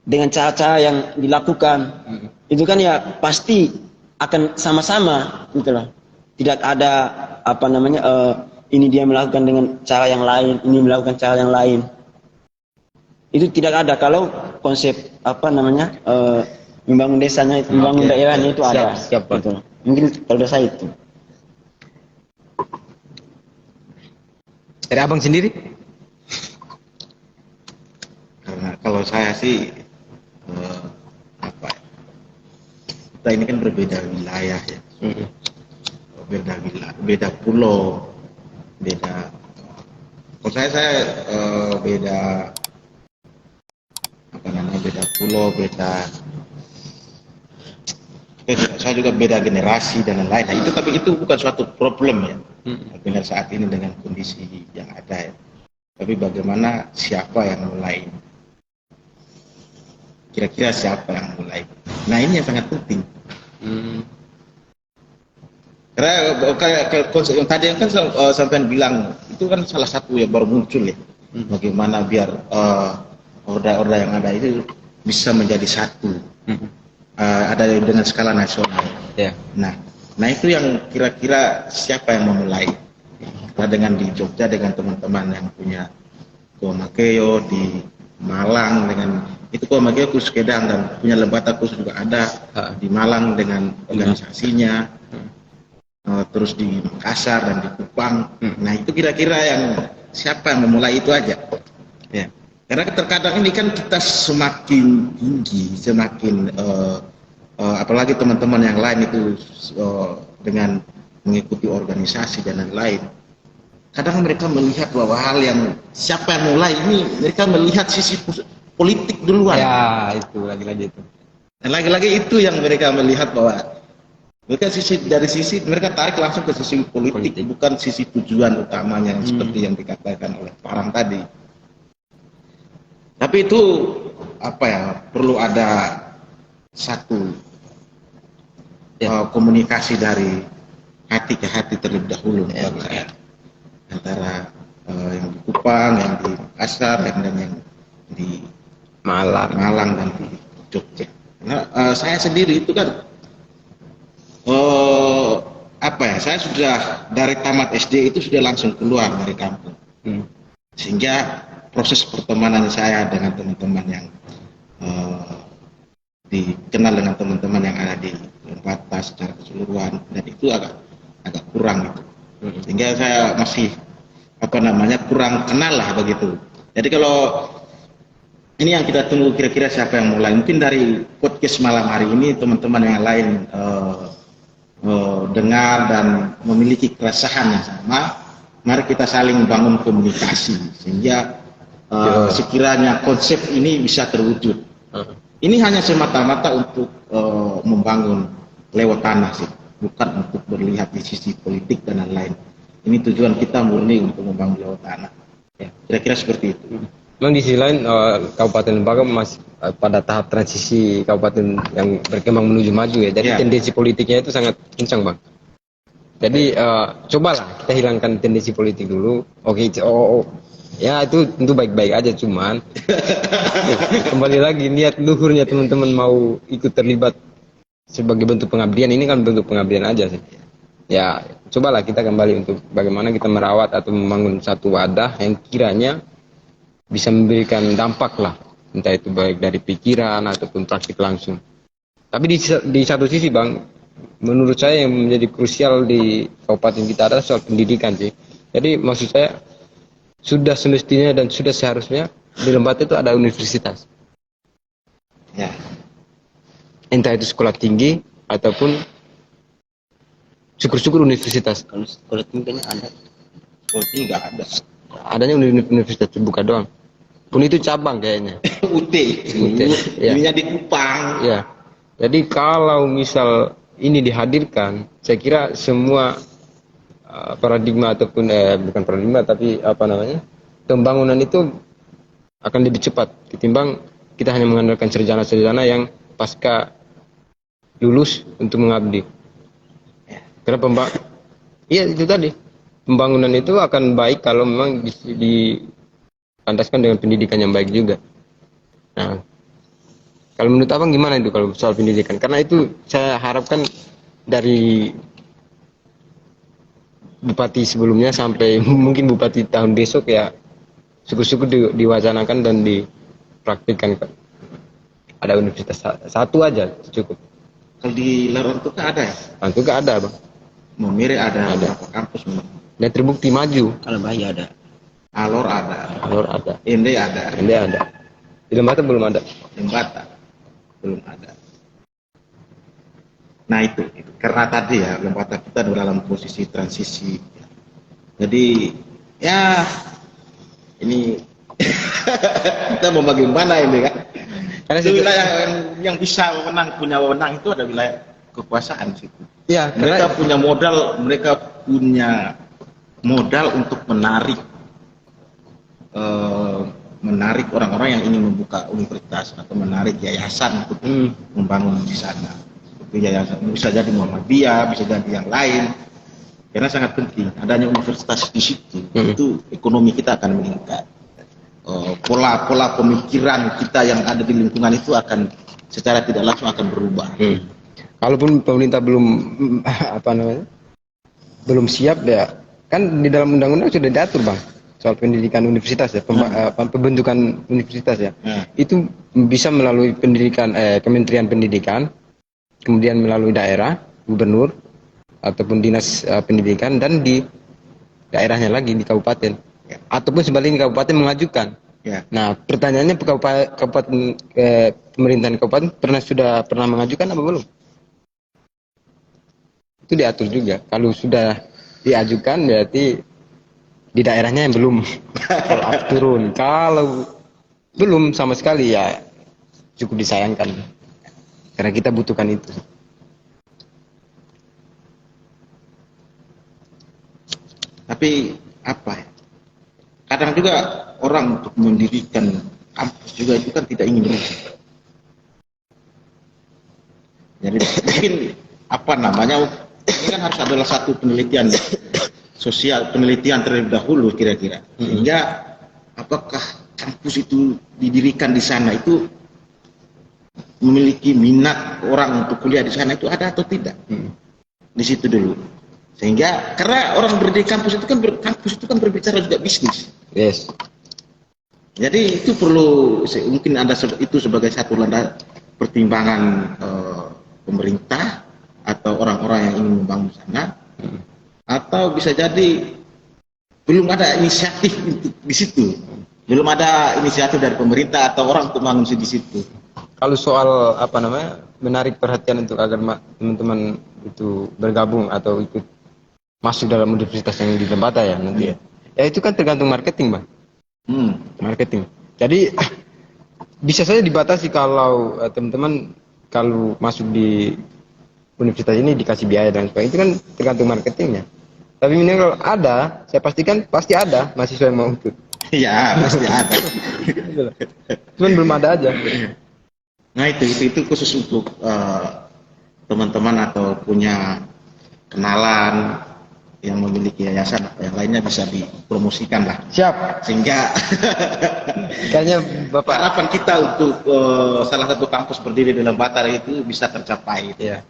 dengan cara-cara yang dilakukan itu kan ya pasti akan sama-sama gitu loh. Tidak ada ini dia melakukan dengan cara yang lain, ini melakukan cara yang lain. Itu tidak ada kalau konsep membangun desanya, membangun daerahnya itu ada. Siap, Pak. Gitu. Mungkin kalau dari saya itu. Dari Abang sendiri? Karena kalau saya sih kita ini kan berbeda wilayah ya, beda pulau, beda. Kalau saya beda beda pulau, saya juga beda generasi dan lain-lain. Nah, tapi itu bukan suatu problem ya dengan saat ini dengan kondisi yang ada ya. Tapi bagaimana siapa yang mulai? Kira-kira siapa yang mulai? Nah ini yang sangat penting. Karena kayak konsep yang tadi kan sampean bilang itu kan salah satu yang baru muncul ya. Bagaimana biar orda-orda yang ada itu bisa menjadi satu. Ada dengan skala nasional. Ya. Nah itu yang kira-kira siapa yang memulai? Kita dengan di Jogja dengan teman-teman yang punya Komakeo, di Malang dengan itu Komakeo khusus Kedang dan punya Lebata khusus juga ada di Malang dengan organisasinya. terus di Makassar dan di Kupang. Nah itu kira-kira yang siapa yang memulai itu aja. Ya. Karena terkadang ini kan kita semakin tinggi, semakin apalagi teman-teman yang lain itu dengan mengikuti organisasi dan lain-lain. Kadang mereka melihat bahwa hal yang siapa yang mulai ini, mereka melihat sisi politik duluan. Ya, itu lagi-lagi itu. Dan lagi-lagi itu yang mereka melihat bahwa mereka dari sisi mereka tarik langsung ke sisi politik. Bukan sisi tujuan utamanya seperti yang dikatakan oleh Farhan tadi. Tapi itu perlu ada satu komunikasi dari hati ke hati terlebih dahulu antara yang di Kupang, yang di Makassar, dan yang di Malang dan di Jogja. Nah, saya sendiri itu kan saya sudah dari tamat SD itu sudah langsung keluar dari kampung, sehingga proses pertemanan saya dengan teman-teman yang dikenal dengan teman-teman yang ada di Lembata secara keseluruhan, dan itu agak kurang gitu. Sehingga saya masih kurang kenal lah begitu. Jadi kalau ini yang kita tunggu kira-kira siapa yang mulai, mungkin dari podcast malam hari ini teman-teman yang lain dengar dan memiliki keresahan yang sama, mari kita saling bangun komunikasi sehingga sekiranya konsep ini bisa terwujud. Ini hanya semata-mata untuk membangun lewat tanah sih, bukan untuk berlihat di sisi politik dan lain-lain. Ini tujuan kita murni untuk membangun lewat tanah. Ya, kira-kira seperti itu. Memang di sisi lain Kabupaten Lembaga masih pada tahap transisi kabupaten yang berkembang menuju maju ya. Jadi tendensi politiknya itu sangat kencang, Bang. Jadi cobalah kita hilangkan tendensi politik dulu. Oke, ya itu tentu baik-baik aja, cuman kembali lagi niat luhurnya teman-teman mau ikut terlibat sebagai bentuk pengabdian, ini kan bentuk pengabdian aja sih. Ya cobalah kita kembali untuk bagaimana kita merawat atau membangun satu wadah yang kiranya bisa memberikan dampak lah, entah itu baik dari pikiran ataupun praktik langsung. Tapi di satu sisi, Bang, menurut saya yang menjadi krusial di kabupaten kita adalah soal pendidikan sih. Jadi maksud saya sudah semestinya dan sudah seharusnya di Lembata itu ada universitas. Ya. Entah itu sekolah tinggi ataupun syukur-syukur universitas. Kalau sekolah tinggi ada. Sekolah tinggi nggak ada. Adanya universitas terbuka doang. Pun itu cabang kayaknya. UT. Ya. Ininya di Kupang. Ya. Jadi kalau misal ini dihadirkan, saya kira semua paradigma ataupun bukan paradigma tapi pembangunan itu akan lebih cepat ketimbang kita hanya mengandalkan sarjana-sarjana yang pasca lulus untuk mengabdi. Karena itu tadi pembangunan itu akan baik kalau memang dipandaskan dengan pendidikan yang baik juga. Nah, kalau menurut Abang gimana itu kalau soal pendidikan? Karena itu saya harapkan dari bupati sebelumnya sampai mungkin bupati tahun besok ya syukur-syukur diwacanakan dan dipraktikkan. Ada universitas satu aja cukup. Kalau di Larantuka ada ya? Larantuka ada, Bang. Memiri ada. Beberapa kampus memang. Dan terbukti maju. Kalau Bahia ada. Alor ada. Alor ada. Ende ada. Ende ada. Di Lembata belum ada. Lembata belum ada. Nah itu. Karena tadi ya Lembata kita dalam posisi transisi. Jadi ya ini kita mau bagaimana ini kan? Karena itu wilayah yang bisa punya wewenang itu ada wilayah kekuasaan situ. Ya, mereka punya modal untuk menarik orang-orang yang ingin membuka universitas atau menarik yayasan untuk membangun di sana. Seperti yayasan bisa jadi Muhammadiyah, bisa jadi yang lain. Karena sangat penting adanya universitas di situ. Itu ekonomi kita akan meningkat. Pola pemikiran kita yang ada di lingkungan itu akan secara tidak langsung akan berubah. Kalaupun pemerintah belum siap ya, kan di dalam undang-undang sudah diatur, Bang, soal pendidikan universitas ya, pembentukan universitas ya. Itu bisa melalui Kementerian Pendidikan, kemudian melalui daerah, gubernur, ataupun dinas pendidikan, dan di daerahnya lagi di kabupaten, ataupun sebaliknya kabupaten mengajukan. Ya. Nah, pertanyaannya kabupaten pemerintahan kabupaten sudah pernah mengajukan apa belum? Itu diatur juga. Kalau sudah diajukan berarti di daerahnya yang belum follow up turun. Kalau belum sama sekali ya cukup disayangkan. Karena kita butuhkan itu. Tapi apa ya? Kadang juga orang untuk mendirikan kampus juga itu kan tidak ingin rugi. Jadi mungkin apa namanya, ini kan harus adalah satu penelitian sosial, penelitian terlebih dahulu kira-kira. Sehingga apakah kampus itu didirikan di sana itu memiliki minat orang untuk kuliah di sana itu ada atau tidak? Di situ dulu. Sehingga karena orang berdiri kampus itu kan berbicara juga bisnis. Yes. Jadi itu perlu mungkin ada itu sebagai satu landasan pertimbangan pemerintah atau orang-orang yang ingin membangun sana, atau bisa jadi belum ada inisiatif di situ, belum ada inisiatif dari pemerintah atau orang untuk membangun di situ. Kalau soal apa namanya menarik perhatian untuk agar teman-teman itu bergabung atau ikut masuk dalam universitas yang di Lembata ya nanti ya itu kan tergantung marketing, Bang. Marketing. Jadi bisa saja dibatasi kalau teman-teman kalau masuk di universitas ini dikasih biaya dan sebagainya, itu kan tergantung marketingnya. Tapi minimal kalau ada, saya pastikan pasti ada mahasiswa yang mau ikut. Ya pasti ada. Cuman belum ada aja. Nah itu khusus untuk teman-teman atau punya kenalan yang memiliki yayasan atau yang lainnya bisa dipromosikan lah. Siap. Sehingga Kayaknya Bapak harapan kita untuk salah satu kampus berdiri di Lembata itu bisa tercapai. ya.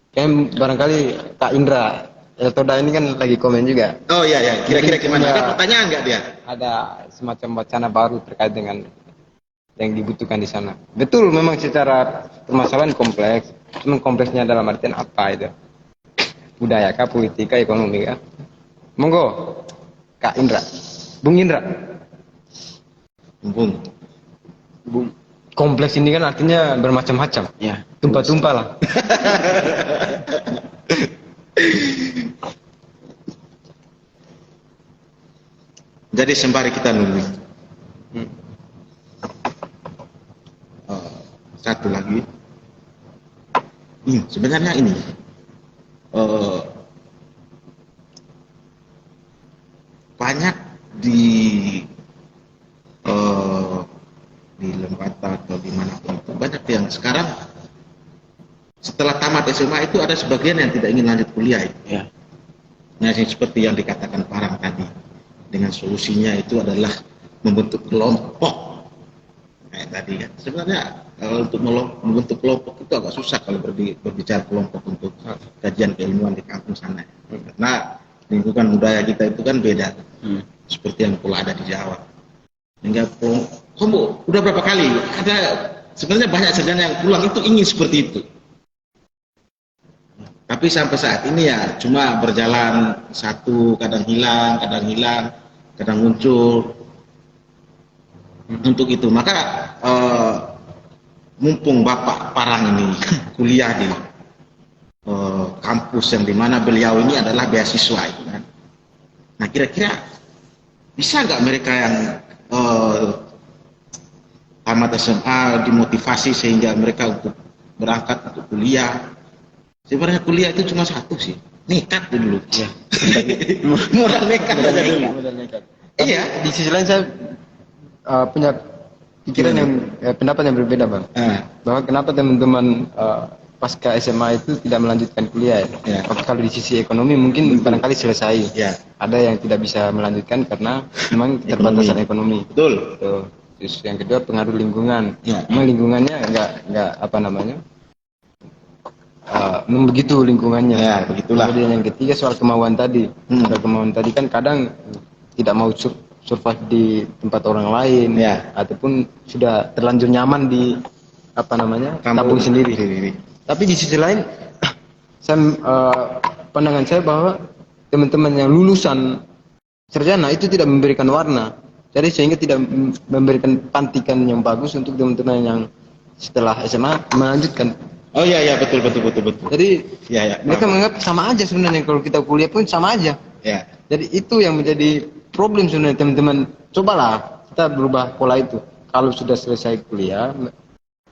Kayak barangkali Kak Indra Toda ini kan lagi komen juga. Oh iya ya, kira-kira gimana? Ya. Ada pertanyaan nggak dia? Ada semacam wacana baru terkait dengan yang dibutuhkan di sana. Betul, memang secara permasalahan kompleks. Cuma kompleksnya dalam artian apa itu? Budaya kah, politika, ekonomi kah? Monggo, Kak Indra, Bung Indra. Bung. Kompleks ini kan artinya bermacam-macam. Ya. Tumpah-tumpah lah. Jadi sembari kita nunggu. Satu lagi. Sebenarnya ini. Banyak di Lembata atau di mana pun itu banyak yang sekarang setelah tamat SMA itu ada sebagian yang tidak ingin lanjut kuliah. Ya. Nah, seperti yang dikatakan Parang tadi, dengan solusinya itu adalah membentuk kelompok. Kayak tadi kan, sebenarnya untuk membentuk kelompok itu agak susah kalau berbicara kelompok untuk kajian keilmuan di kampus sana. Karena lingkungan budaya kita itu kan beda, seperti yang pula ada di Jawa. Hingga kamu udah berapa kali? Ada sebenarnya banyak sarjana yang pulang itu ingin seperti itu. Tapi sampai saat ini ya cuma berjalan satu, kadang hilang, kadang muncul. Untuk itu maka mumpung Bapak Parang ini kuliah di kampus yang dimana beliau ini adalah beasiswa, kan? Nah kira-kira bisa nggak mereka yang tamat SMA dimotivasi sehingga mereka untuk berangkat untuk kuliah? Sebenarnya kuliah itu cuma satu sih, nekat dulu. Ya. Modal nekat aja dulu. Iya. Di sisi lain saya punya pikiran yang pendapat yang berbeda, Bang. Bahwa kenapa teman-teman pasca SMA itu tidak melanjutkan kuliah? Ya. Kalau di sisi ekonomi mungkin barangkali selesai. Ya. Ada yang tidak bisa melanjutkan karena memang keterbatasan ekonomi. Betul. Tuh. Terus yang kedua pengaruh lingkungan. Ya. Memang lingkungannya nggak apa namanya? Begitu lingkungannya. Ya, begitulah. Kemudian yang ketiga soal kemauan tadi. Soal kemauan tadi kan kadang tidak mau survive di tempat orang lain, Ya. ataupun sudah terlanjur nyaman di apa namanya kampung sendiri. Tapi di sisi lain, saya pandangan saya bahwa teman-teman yang lulusan sarjana itu tidak memberikan warna. Jadi sehingga tidak memberikan pantikan yang bagus untuk teman-teman yang setelah SMA melanjutkan. Oh iya iya betul. Jadi Iya. mereka menganggap sama aja sebenarnya, kalau kita kuliah pun sama aja. Ya. Jadi itu yang menjadi problem sebenarnya teman-teman. Cobalah kita berubah pola itu. Kalau sudah selesai kuliah,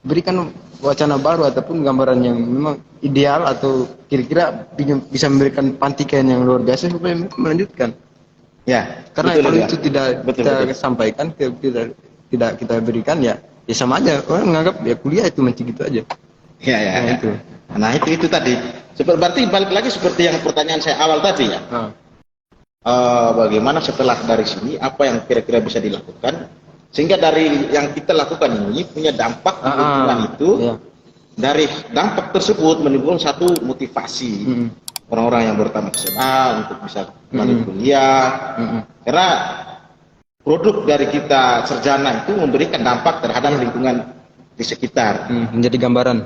berikan wacana baru ataupun gambaran yang memang ideal atau kira-kira bisa memberikan pantikan yang luar biasa supaya mereka melanjutkan. Ya. Karena betul, kalau ya. itu tidak kita sampaikan, tidak kita berikan, ya sama aja. Orang menganggap ya kuliah itu masih gitu aja. Ya. Nah, itu. Nah itu tadi. Berarti balik lagi seperti yang pertanyaan saya awal tadi ya. Nah. Bagaimana setelah dari sini, apa yang kira-kira bisa dilakukan sehingga dari yang kita lakukan ini punya dampak di lingkungan itu. Iya. Dari dampak tersebut menimbulkan satu motivasi orang-orang yang bertamat SMA untuk bisa lanjut kuliah. Karena produk dari kita sarjana itu memberikan dampak terhadap lingkungan di sekitar. Menjadi gambaran.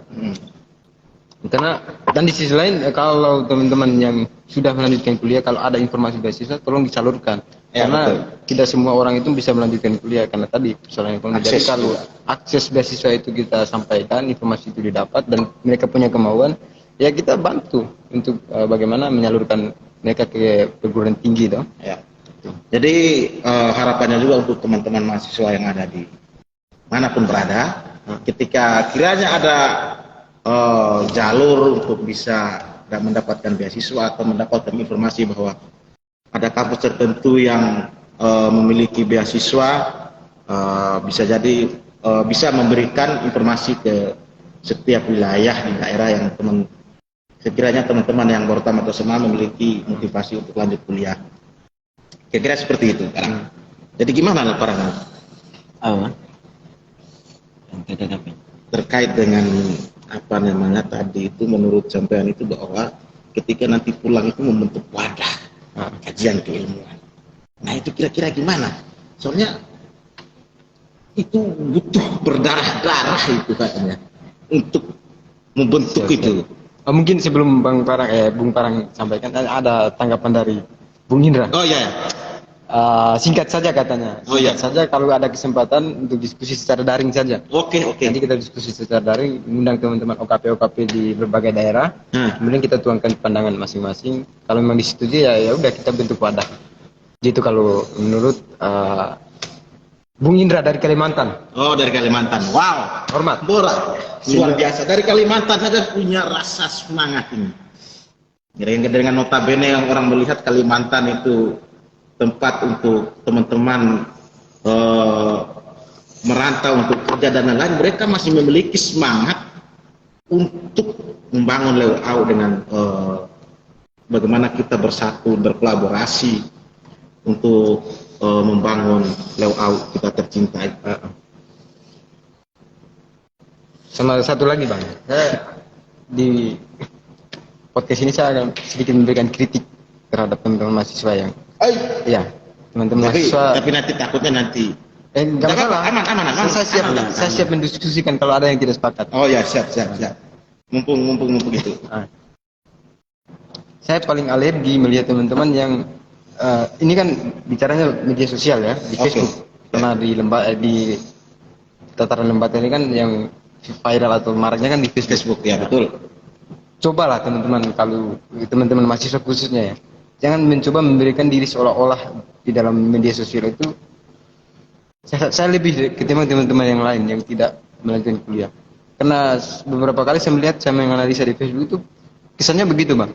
Karena dan di sisi lain kalau teman-teman yang sudah melanjutkan kuliah, kalau ada informasi beasiswa tolong disalurkan. Ya, Karena betul. tidak semua orang itu bisa melanjutkan kuliah karena tadi persoalan ekonomi. Jadi kalau akses beasiswa itu kita sampaikan, informasi itu didapat dan mereka punya kemauan, ya kita bantu untuk bagaimana menyalurkan mereka ke perguruan tinggi toh. Ya. Jadi harapannya juga untuk teman-teman mahasiswa yang ada di manapun berada, ketika kiranya ada jalur untuk bisa mendapatkan beasiswa atau mendapatkan informasi bahwa ada kampus tertentu yang memiliki beasiswa, bisa jadi bisa memberikan informasi ke setiap wilayah di daerah yang sekiranya teman-teman yang baru tamat SMA memiliki motivasi untuk lanjut kuliah. Kira-kira seperti itu. Jadi gimana Pak Rangga? Terkait dengan apa namanya tadi itu, menurut sampean itu bahwa ketika nanti pulang itu membentuk wadah kajian keilmuan. Nah itu kira-kira gimana? Soalnya itu butuh berdarah-darah itu katanya untuk membentuk itu. Mungkin sebelum Bung Parang sampaikan, ada tanggapan dari Bung Indra. Oh iya. Singkat saja katanya. Singkat saja, kalau ada kesempatan untuk diskusi secara daring saja. Oke. Nanti kita diskusi secara daring, mengundang teman-teman OKP di berbagai daerah. Kemudian kita tuangkan pandangan masing-masing. Kalau memang disetujui ya udah kita bentuk wadah. Gitu kalau menurut Bung Indra dari Kalimantan. Oh, dari Kalimantan. Wow. Hormat. Luar biasa. Dari Kalimantan saja punya rasa semangat ini. Dengan notabene yang orang melihat Kalimantan itu tempat untuk teman-teman merantau untuk kerja dan lain-lain, mereka masih memiliki semangat untuk membangun Lewau dengan bagaimana kita bersatu, berkolaborasi untuk membangun Lewau kita tercinta. Sama satu lagi Bang, di podcast ini saya akan sedikit memberikan kritik terhadap teman-teman mahasiswa yang ya, teman-teman mahasiswa. Tapi nanti takutnya nanti. Enggak masalah. Aman. Saya siap mendiskusikan kalau ada yang tidak sepakat. Oh ya, siap. Mumpung itu. Saya paling alergi melihat teman-teman yang ini kan bicaranya media sosial ya, di Facebook. Karena di tataran lembaga ini kan yang viral atau maraknya kan di Facebook. Ya, betul. Cobalah teman-teman, kalau teman-teman mahasiswa khususnya ya, jangan mencoba memberikan diri seolah-olah di dalam media sosial itu saya lebih ketimbang teman-teman yang lain yang tidak melanjutkan kuliah. Karena beberapa kali saya menganalisa di Facebook itu kesannya begitu Bang.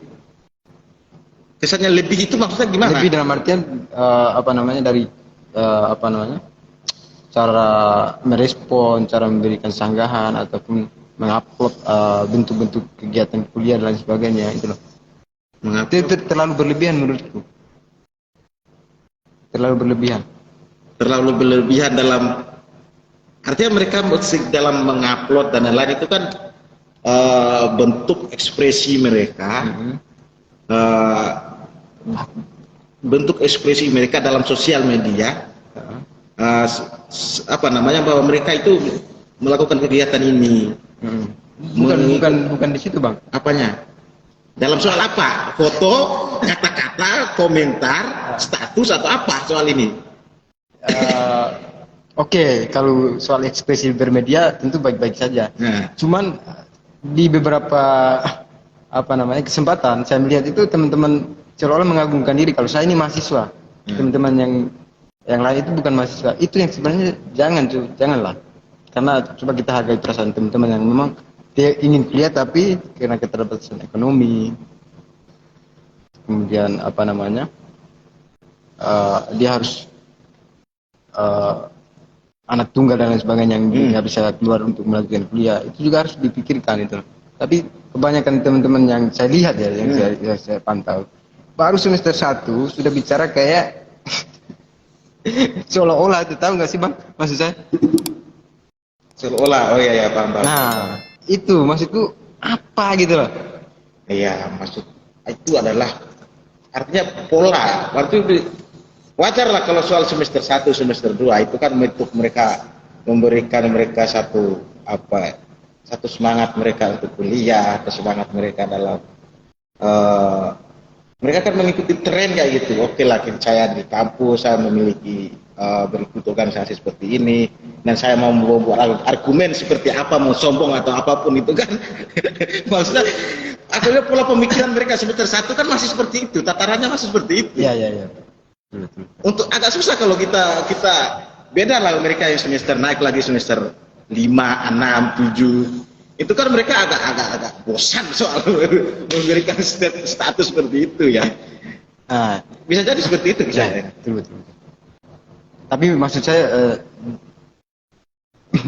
Kesannya lebih itu maksudnya gimana? Lebih dalam artian cara merespon, cara memberikan sanggahan ataupun mengupload bentuk-bentuk kegiatan kuliah dan lain sebagainya itu loh. Itu terlalu berlebihan menurutku. Terlalu berlebihan dalam artinya mereka dalam mengupload dan lain-lain itu kan bentuk ekspresi mereka, bentuk ekspresi mereka dalam sosial media, bahwa mereka itu melakukan kegiatan ini. Bukan di situ Bang. Apanya? Dalam soal apa? Foto, kata-kata, komentar, status atau apa soal ini? Oke, kalau soal ekspresi bermedia tentu baik-baik saja. Nah. Cuman di beberapa kesempatan saya melihat itu teman-teman seolah-olah mengagungkan diri kalau saya ini mahasiswa. Teman-teman yang lain itu bukan mahasiswa. Itu yang sebenarnya janganlah. Karena coba kita hargai perasaan teman-teman yang memang dia ingin kuliah tapi karena keterbatasan ekonomi, kemudian dia harus anak tunggal dan lain sebagainya yang nggak bisa keluar untuk melanjutkan kuliah, itu juga harus dipikirkan itu. Tapi kebanyakan teman-teman yang saya lihat ya, yang saya pantau, baru semester 1 sudah bicara kayak seolah-olah, itu tahu nggak sih Bang maksud saya? Seolah, oh iya paham. Nah, itu maksudku apa gitu loh. Iya, maksud itu adalah artinya pola. Waktu wajar lah kalau soal semester 1, semester 2 itu kan untuk mereka memberikan mereka satu semangat mereka untuk kuliah, atau semangat mereka dalam mereka kan mengikuti tren kayak gitu. Oke lah, saya di kampus saya memiliki berikut organisasi seperti ini dan saya mau membuat argumen seperti apa, mau sombong atau apapun itu kan. Maksudnya akhirnya pola pemikiran mereka semester 1 kan masih seperti itu, tatarannya masih seperti itu. Iya. Untuk agak susah kalau kita beda lah mereka yang semester naik lagi semester 5, 6, 7. Itu kan mereka agak bosan soal memberikan status seperti itu ya. Nah, Bisa jadi seperti itu misalnya. betul. Tapi maksud saya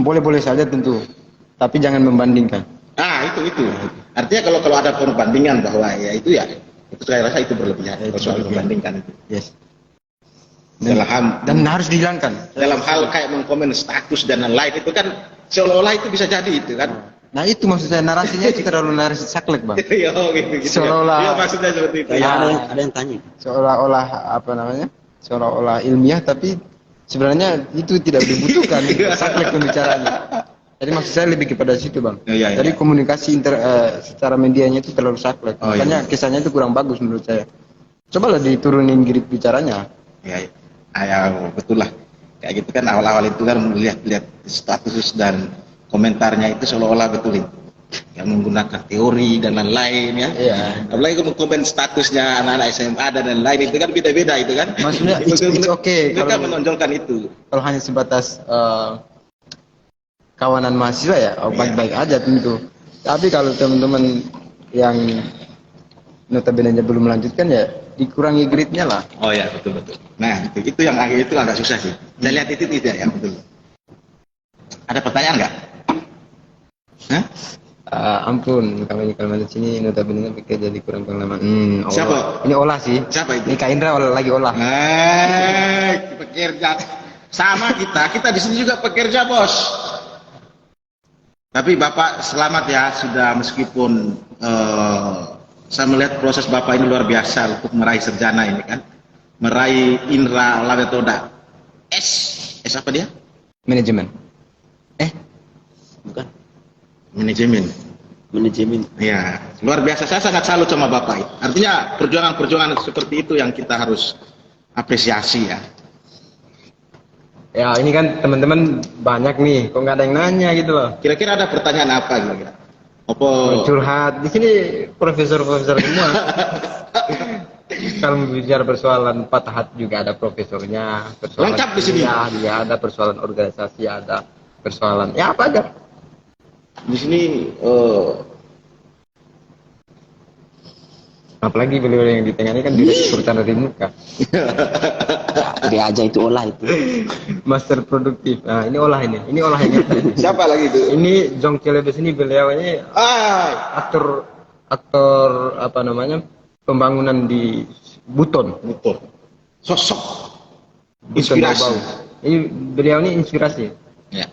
boleh-boleh saja tentu, tapi jangan membandingkan. Itu. Artinya kalau ada perbandingan bahwa itu saya rasa itu berlebihan. Kalau soal membandingkan itu. Yes. Dan harus dihilangkan. Dalam hal kayak mengkomen status dan lain-lain itu kan seolah-olah itu bisa jadi itu kan. Nah itu maksud saya, narasinya itu terlalu narasi saklek Bang. Iya gitu. Seolah-olah. Iya maksudnya seperti itu. Ada yang tanya. Seolah-olah seolah-olah ilmiah tapi sebenarnya itu tidak dibutuhkan. Saklek pembicaraannya. Jadi maksud saya lebih kepada situ Bang. Iya. Jadi komunikasi secara medianya itu terlalu saklek. Makanya kesannya itu kurang bagus menurut saya. Cobalah diturunin grid bicaranya. Ya betul lah. Kayak gitu kan awal-awal itu kan lihat status dan komentarnya itu seolah-olah betulin. Yang menggunakan teori dan lain-lain ya. Iya. Apalagi komen statusnya anak-anak SMA dan lain-lain itu kan beda-beda itu kan. Maksudnya it's okay mereka kalau menonjolkan itu. Kalau hanya sebatas kawanan mahasiswa ya baik-baik aja tentu. Tapi kalau teman-teman yang notabene belum melanjutkan ya dikurangi gridnya lah. Oh ya betul. Nah itu yang akhir itu agak susah sih. Saya lihat itu tidak ya betul. Ada pertanyaan nggak? Hah? Ampun, kalau di sini notabene bekerja di kurang pengalaman. Siapa? Ini olah sih. Siapa itu? Ini Kak Indra lagi olah. Pekerja sama kita di sini juga pekerja bos. Tapi Bapak selamat ya sudah meskipun saya melihat proses Bapak ini luar biasa untuk meraih sarjana ini kan, meraih Indra Lawetoda S apa dia? Manajemen. Bukan. Manajemen. Ya, luar biasa. Saya sangat salut sama Bapak. Artinya perjuangan-perjuangan seperti itu yang kita harus apresiasi ya. Ya ini kan teman-teman banyak nih, kok nggak ada yang nanya gitu loh. Kira-kira ada pertanyaan apa kira-kira? Apa? Curhat di sini profesor semua. Kalau bicara persoalan patah hati juga ada profesornya. Persoalan Lengkap di sini. Ya ada persoalan organisasi, ada persoalan ya apa aja. Di sini apalagi beliau yang di tengah ini kan direktur tanda di muka. Dia aja itu olah itu. Master produktif. Nah ini olah ini olah yang nyata ini. siapa lagi itu? Ini Jong Celebes ini beliau ini aktor apa namanya pembangunan di Buton. Sosok Buton inspirasi. Bau. Ini beliau ini inspirasi. Ya.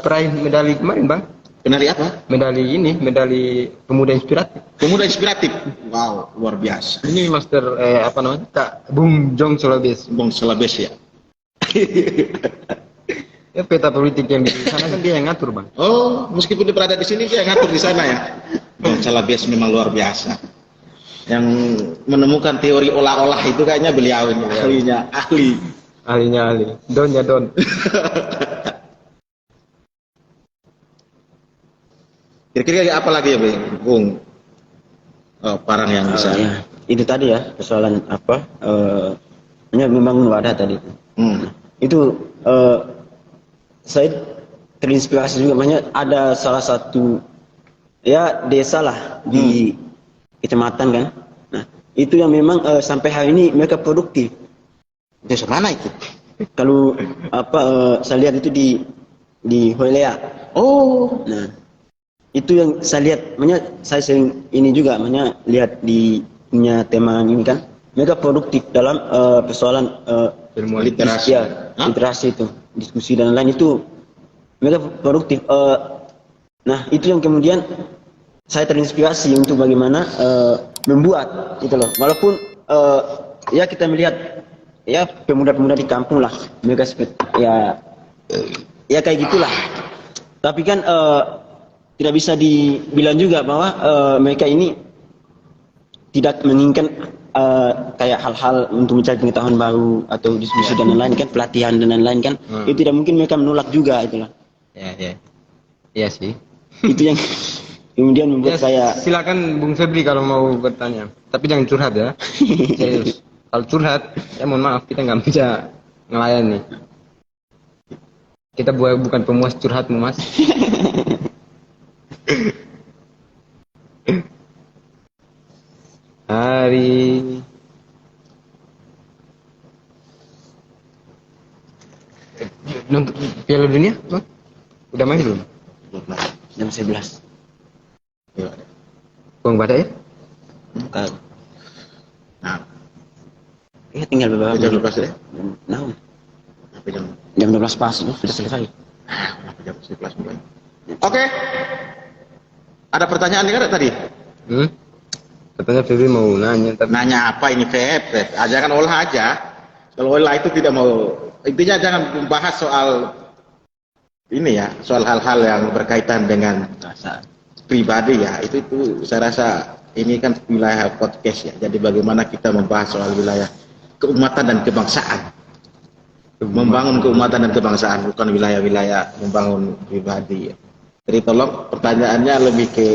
Peraih medali kemarin Bang. Penari apa? Medali pemuda inspiratif. Pemuda inspiratif. Wow, luar biasa. Ini master apa namanya? Kak Bung Jong Celebes. Bung Selebes ya. Ya peta politik yang di sana kan dia yang ngatur Bang. Oh, meskipun dia berada di sini dia yang ngatur di sana ya. Gonçalo Bias memang luar biasa. Yang menemukan teori olah-olah itu kayaknya beliau ini ahli. Ahlinya ahli. Don ya don. Kira-kira apa lagi ya, Bung? Parang yang bisa. Ya, itu tadi ya persoalan apa? Membangun wadah tadi. Itu saya terinspirasi juga, makanya ada salah satu ya desa lah di kecamatan kan. Nah itu yang memang sampai hari ini mereka produktif. Desa mana itu? Kalau apa saya lihat itu di Hoilea. Oh, Nah itu yang saya lihat, makanya saya sering ini juga, makanya lihat di punya tema ini kan, mereka produktif dalam persoalan Ilmuwan. literasi. ya, literasi itu, diskusi dan lain itu mereka produktif. Nah itu yang kemudian saya terinspirasi untuk bagaimana membuat itu loh, walaupun ya kita melihat ya pemuda-pemuda di kampung lah mereka ya kayak gitulah, tapi kan tidak bisa dibilang juga bahwa mereka ini tidak menginginkan kayak hal-hal untuk mencari pengetahuan baru atau diskusi dan lain-lain kan, pelatihan dan lain-lain kan. Itu tidak mungkin mereka menolak juga itulah. Ya. Iya sih. Itu yang kemudian membuat saya. Silakan Bung Febri kalau mau bertanya. Tapi jangan curhat ya. Serius. Kalau curhat, ya mohon maaf kita nggak bisa ngelayan nih. Kita bukan pemuas curhatmu mas. Hari nonton Piala Dunia, Bang? Udah main belum? Jam 11. Bang Badai ya? Bukan. Nah, Ya tinggal beberapa jam menit. 12 ya? Nah, Apa jam? jam 12 pas itu sudah selesai. Kenapa jam 11 mulai? Oke. Ada pertanyaan nggak tadi? Katanya Febri mau nanya, tapi Nanya apa ini Feb? Jangan olah aja. Kalau olah itu tidak mau. Intinya jangan membahas soal ini ya, soal hal-hal yang berkaitan dengan Rasa. pribadi ya. Itu saya rasa ini kan wilayah podcast ya. Jadi bagaimana kita membahas soal wilayah keumatan dan kebangsaan. Membangun keumatan dan kebangsaan, bukan wilayah-wilayah membangun pribadi ya. Jadi tolong pertanyaannya lebih ke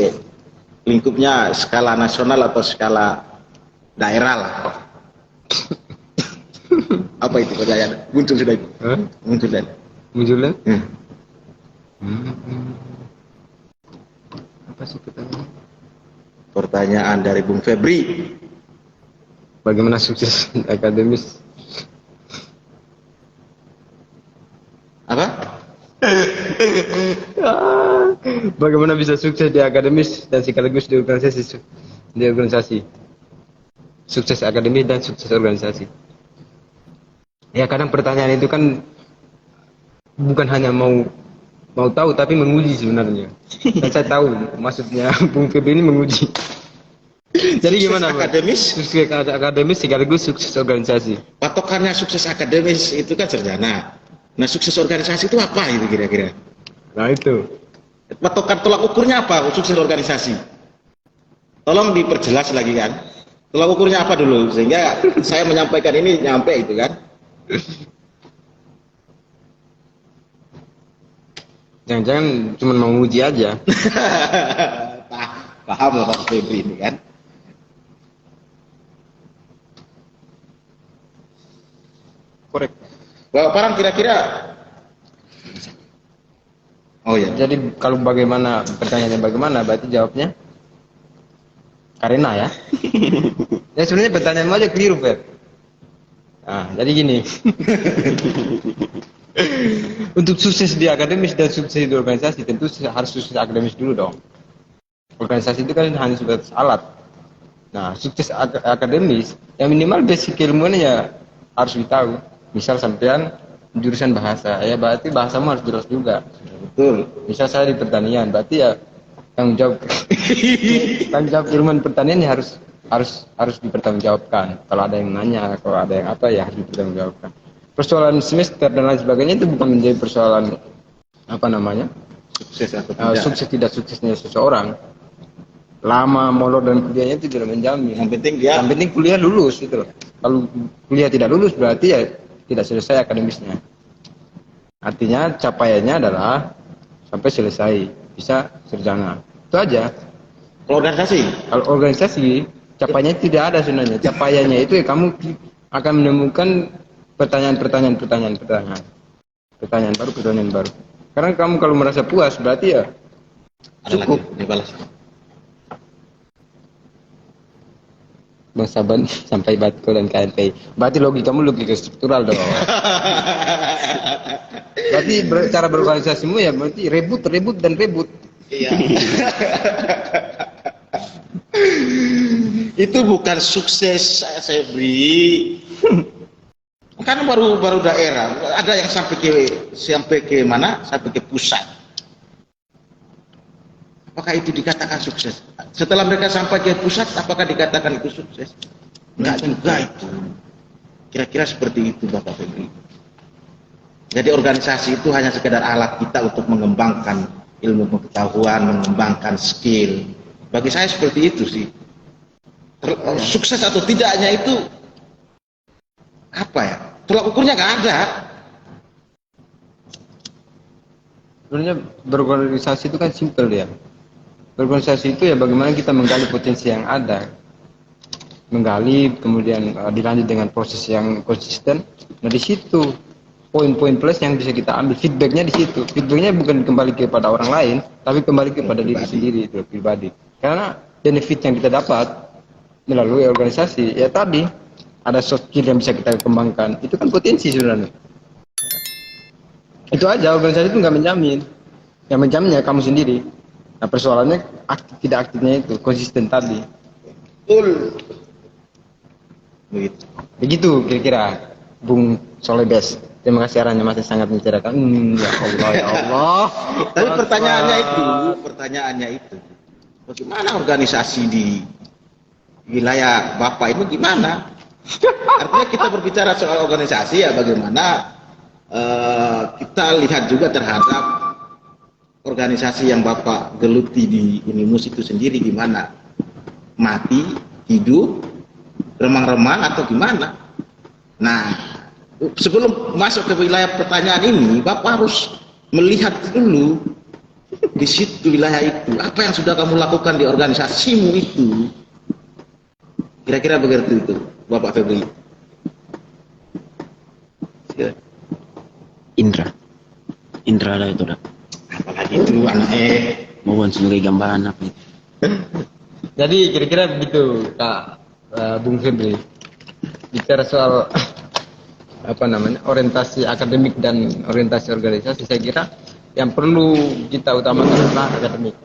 lingkupnya skala nasional atau skala daerah lah. Apa itu pertanyaan? Muncul sudah itu. Muncul dan. munculnya apa sih pertanyaan? Pertanyaan dari Bung Febri. Bagaimana sukses akademis? Apa? Bagaimana bisa sukses di akademis dan sekaligus di organisasi? Sukses akademis dan sukses organisasi. Ya kadang pertanyaan itu kan bukan hanya mau tahu tapi menguji sebenarnya. Dan saya tahu maksudnya Bung Febri ini menguji. Jadi gimana Pak? Sukses akademis sekaligus sukses organisasi. Patokannya sukses akademis itu kan sarjana. Nah sukses organisasi itu apa itu kira-kira? Nah itu. Patokan tolak ukurnya apa sukses organisasi? Tolong diperjelas lagi kan. Tolak ukurnya apa dulu sehingga saya menyampaikan ini nyampe itu kan. Jangan-jangan cuma mau uji aja. Paham lah Pak Febri ini kan. Korek. Bapak Parang kira-kira. Oh ya. Jadi kalau bagaimana pertanyaannya bagaimana berarti jawabnya karena ya. Ya sebenarnya pertanyaanmu aja keliru Fer. Nah jadi gini. Untuk sukses di akademis dan sukses di organisasi tentu harus sukses akademis dulu dong. Organisasi itu kan hanya sebatas alat. Nah sukses akademis yang minimal basic ilmuannya ya harus ditahu. Misal sampean jurusan bahasa, ya berarti bahasamu harus jelas juga. Betul. Misal saya di pertanian, berarti ya tanggung jawab ilmuwan pertanian ya harus dipertanggungjawabkan. Kalau ada yang nanya, kalau ada yang apa ya harus dipertanggungjawabkan. Persoalan semester dan lain sebagainya itu bukan menjadi persoalan apa namanya Sukses atau tidak. sukses tidak suksesnya seseorang. lama molor dan kuliahnya itu tidak menjamin. Yang penting kuliah lulus gitu loh. Kalau kuliah tidak lulus berarti ya tidak selesai akademisnya. Artinya capaiannya adalah sampai selesai, bisa sarjana. Itu aja. Kalau organisasi capaiannya tidak ada sebenarnya. Capaiannya itu ya kamu akan menemukan pertanyaan baru. Karena kamu kalau merasa puas berarti ya cukup. Bang Saban sampai Batko dan KNPI. Berarti logikamu logika struktural dong. Berarti cara berorganisasimu ya berarti rebut. Iya. Itu bukan sukses, saya beri. Kan baru daerah, ada yang sampai ke mana? Sampai ke pusat. Apakah itu dikatakan sukses? Setelah mereka sampai ke pusat, apakah dikatakan itu sukses? Enggak juga itu. Kira-kira seperti itu Bapak Febri. Jadi organisasi itu hanya sekedar alat kita untuk mengembangkan ilmu pengetahuan, mengembangkan skill. Bagi saya seperti itu sih. Sukses atau tidaknya itu apa ya? Tolak ukurnya nggak ada. Sebenarnya berorganisasi itu kan simpel ya. Berorganisasi itu ya bagaimana kita menggali potensi yang ada, menggali kemudian dilanjut dengan proses yang konsisten. Nah di situ poin-poin plus yang bisa kita ambil, feedbacknya di situ. Feedbacknya bukan kembali kepada orang lain, tapi kembali kepada diri sendiri itu pribadi. Karena benefit yang kita dapat melalui organisasi ya tadi ada soft skill yang bisa kita kembangkan. Itu kan potensi sebenarnya. Itu aja, organisasi itu nggak menjamin. Yang menjaminnya kamu sendiri. Nah persoalannya aktif tidak aktifnya itu konsisten tadi. Betul. Begitu kira-kira Bung Solebes. Terima kasih arahnya masih sangat mencerahkan. Ya Allah. Tapi pertanyaannya itu, bagaimana organisasi di wilayah Bapak ini gimana? Artinya kita berbicara soal organisasi ya bagaimana kita lihat juga terhadap organisasi yang Bapak geluti di Unimus itu sendiri gimana? Mati, hidup, remang-remang atau gimana? Nah, sebelum masuk ke wilayah pertanyaan ini, Bapak harus melihat dulu di situ wilayah itu, apa yang sudah kamu lakukan di organisasimu itu. Kira-kira begitu itu, Bapak Febri. Indra lah itu dah. Apalagi itu Mau sebagai gambaran apa itu. Jadi kira-kira begitu Kak Bung Febri. Bicara soal apa namanya orientasi akademik dan orientasi organisasi, saya kira yang perlu kita utamakan adalah akademik.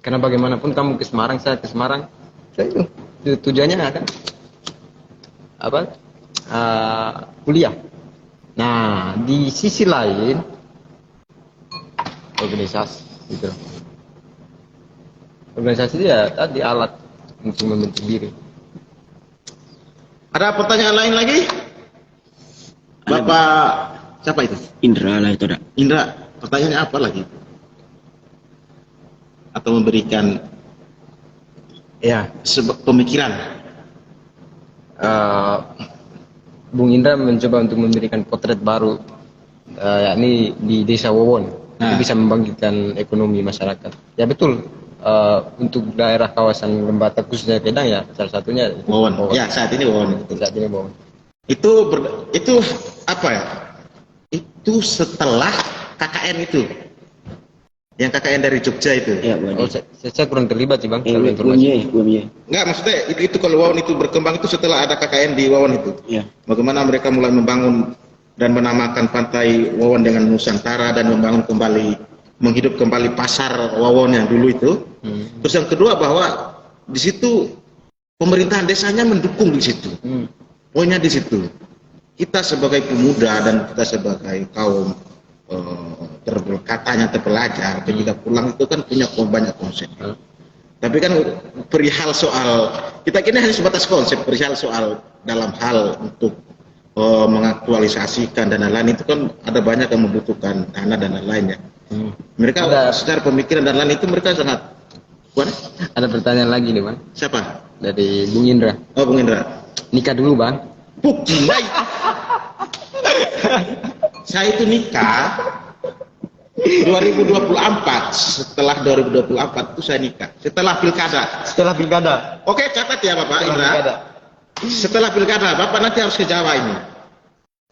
Karena bagaimanapun kamu ke Semarang, saya ke Semarang, saya itu tujuannya kan apa? Kuliah. Nah di sisi lain organisasi gitu. Organisasi ya tadi alat untuk membentuk diri. Ada pertanyaan lain lagi? Bapak siapa itu? Indra lah itu dah. Indra, pertanyaannya apa lagi? Atau memberikan Ya, pemikiran? Bung Indra mencoba untuk memberikan potret baru, yakni di Desa Wawon. Itu bisa membangkitkan ekonomi masyarakat. Ya betul. Untuk daerah kawasan Lembata khususnya Kedang ya salah satunya Wawon. Ya saat ini Wawon. Saat ini Wawon. Itu apa ya? Itu setelah KKN itu, yang KKN dari Jogja itu. Ya, Saya kurang terlibat sih Bang. Enggak, maksudnya itu kalau Wawon itu berkembang itu setelah ada KKN di Wawon itu. Iya. Bagaimana mereka mulai membangun dan menamakan pantai Wawon dengan Nusantara dan membangun kembali, menghidup kembali pasar Wawon yang dulu itu. Terus yang kedua bahwa di situ pemerintahan desanya mendukung di situ. Poinnya di situ. Kita sebagai pemuda dan kita sebagai kaum katanya terpelajar, ketika pulang itu kan punya banyak konsep. Tapi kan perihal soal kita kini hanya sebatas konsep, perihal soal dalam hal untuk mengaktualisasikan dan lain-lain itu kan ada banyak yang membutuhkan dana dan lain-lainnya. Mereka secara pemikiran dan lain itu mereka sangat Buat? Ada pertanyaan lagi nih bang, Siapa? dari Bung Indra. Oh, Bung Indra. Nikah dulu bang. Gila. Saya itu nikah 2024. Setelah 2024 itu saya nikah. Setelah pilkada. Setelah pilkada. Oke, catat ya Bapak Setelah Indra. pilkada. Setelah pilkada, Bapak nanti harus ke Jawa ini.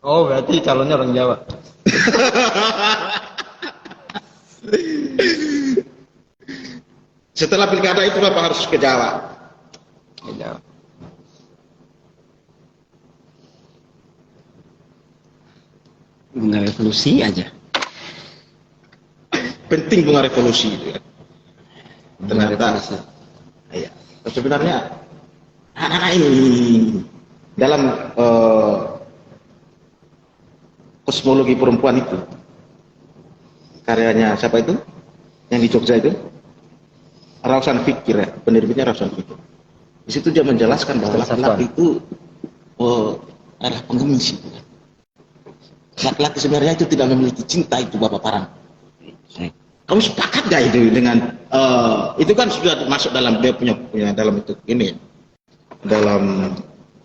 Oh, berarti calonnya orang Jawa. Setelah pilkada itu Bapak harus ke Jawa. Ya. Bunga revolusi aja. Penting bunga revolusi itu ya. Bunga Ternyata, revolusi. iya. Sebenarnya anak-anak ini dalam kosmologi perempuan itu, karyanya siapa itu? Yang di Jogja itu? Rausan Fikir ya, penerbitnya Rausan Fikir. Di situ dia menjelaskan bahwa laki-laki itu adalah pengemis itu. Laki-laki sebenarnya itu tidak memiliki cinta itu Bapak Parang. Kamu sepakat gak itu dengan itu kan sudah masuk dalam dia punya dalam itu ini dalam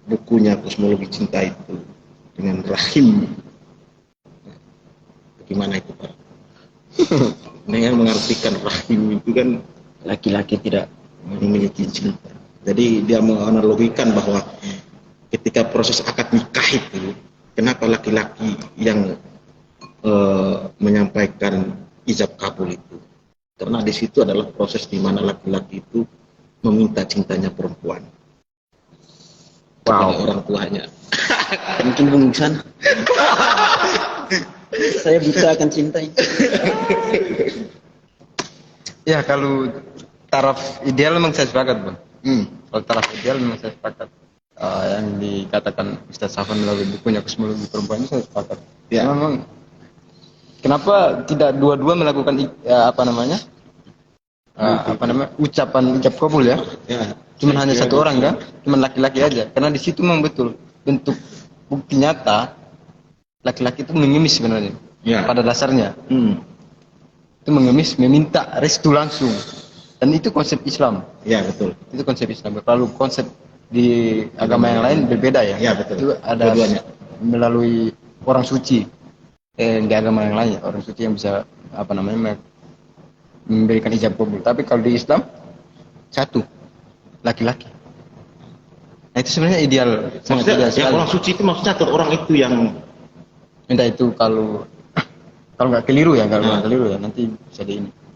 bukunya Kosmologi Cinta itu dengan rahim. Bagaimana itu Pak? Dengan mengartikan rahim itu kan Laki-laki tidak memiliki cinta. Jadi dia menganalogikan bahwa ketika proses akad nikah itu, kenapa laki-laki yang menyampaikan ijab kabul itu? Karena di situ adalah proses di mana laki-laki itu meminta cintanya perempuan kepada orang tuanya. mungkin belum di sana. Saya buta akan cinta itu. Ya kalau taraf ideal memang saya sepakat bang. Kalau taraf ideal memang saya sepakat. Yang dikatakan Ustaz Safwan melalui bukunya Kosmologi Perempuan ini saya sepakat. Ya. Memang kenapa tidak dua-dua melakukan ucapan ijab kabul ya? Ya. Cuman hanya satu orang kan? Cuman laki-laki aja. Karena di situ memang betul bentuk bukti nyata laki-laki itu mengemis sebenarnya. Ya. Pada dasarnya. Itu mengemis meminta restu langsung, dan itu konsep Islam. Ya betul. Itu konsep Islam. Kalau konsep di agama yang lain berbeda ya. Ya, betul. Itu ada Dua-duanya. melalui orang suci. Di agama yang lain orang suci yang bisa memberikan ijab kabul. Tapi kalau di Islam satu laki-laki. Nah itu sebenarnya ideal. Sangat Maksudnya ideal yang sekali. orang suci itu maksudnya atau orang itu yang Entah itu kalau nggak keliru ya, kalau nggak keliru ya nanti bisa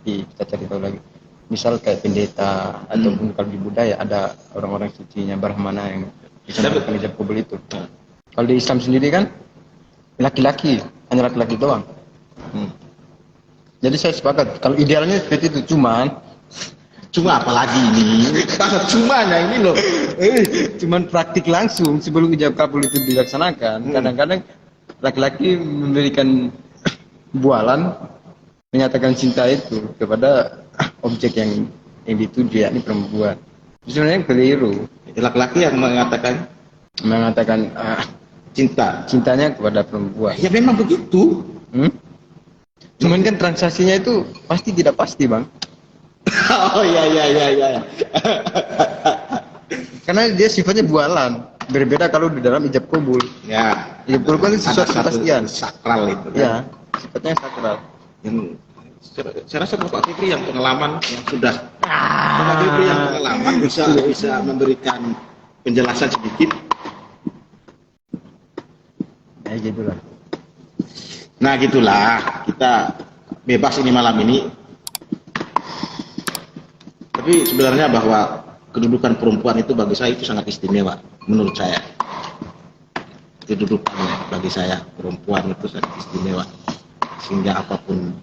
kita cari tahu lagi. Misal kayak pendeta ataupun kalau di budaya ada orang-orang sucinya Brahmana yang bisa melakukan ijab kabul itu. Kalau di Islam sendiri kan laki-laki, hanya laki-laki doang. Jadi saya sepakat kalau idealnya seperti itu, cuma apa lagi ini? Bahasa cumanya ini loh. cuman praktik langsung sebelum ijab kabul itu dilaksanakan. Kadang-kadang laki-laki memberikan bualan menyatakan cinta itu kepada objek yang dituju yakni perempuan. Itu sebenarnya keliru. Laki-laki yang mengatakan cintanya kepada perempuan. ya memang begitu. Cuman kan transaksinya itu pasti tidak pasti bang. Oh iya. Karena dia sifatnya bualan. Berbeda kalau di dalam ijab kabul. Ya. Ijab kabul kan sesuatu kepastian. Sakral itu. Kan? Ya, sifatnya sakral. Saya rasa Bapak Fikri yang pengalaman yang sudah Bapak Fikri yang pengalaman bisa memberikan penjelasan sedikit. Gitulah. Nah gitulah kita bebas ini malam ini. Tapi sebenarnya bahwa kedudukan perempuan itu bagi saya itu sangat istimewa menurut saya. Kedudukan bagi saya perempuan itu sangat istimewa sehingga apapun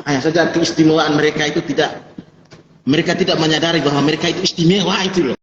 hanya saja keistimewaan mereka itu mereka tidak menyadari bahwa mereka itu istimewa itu loh.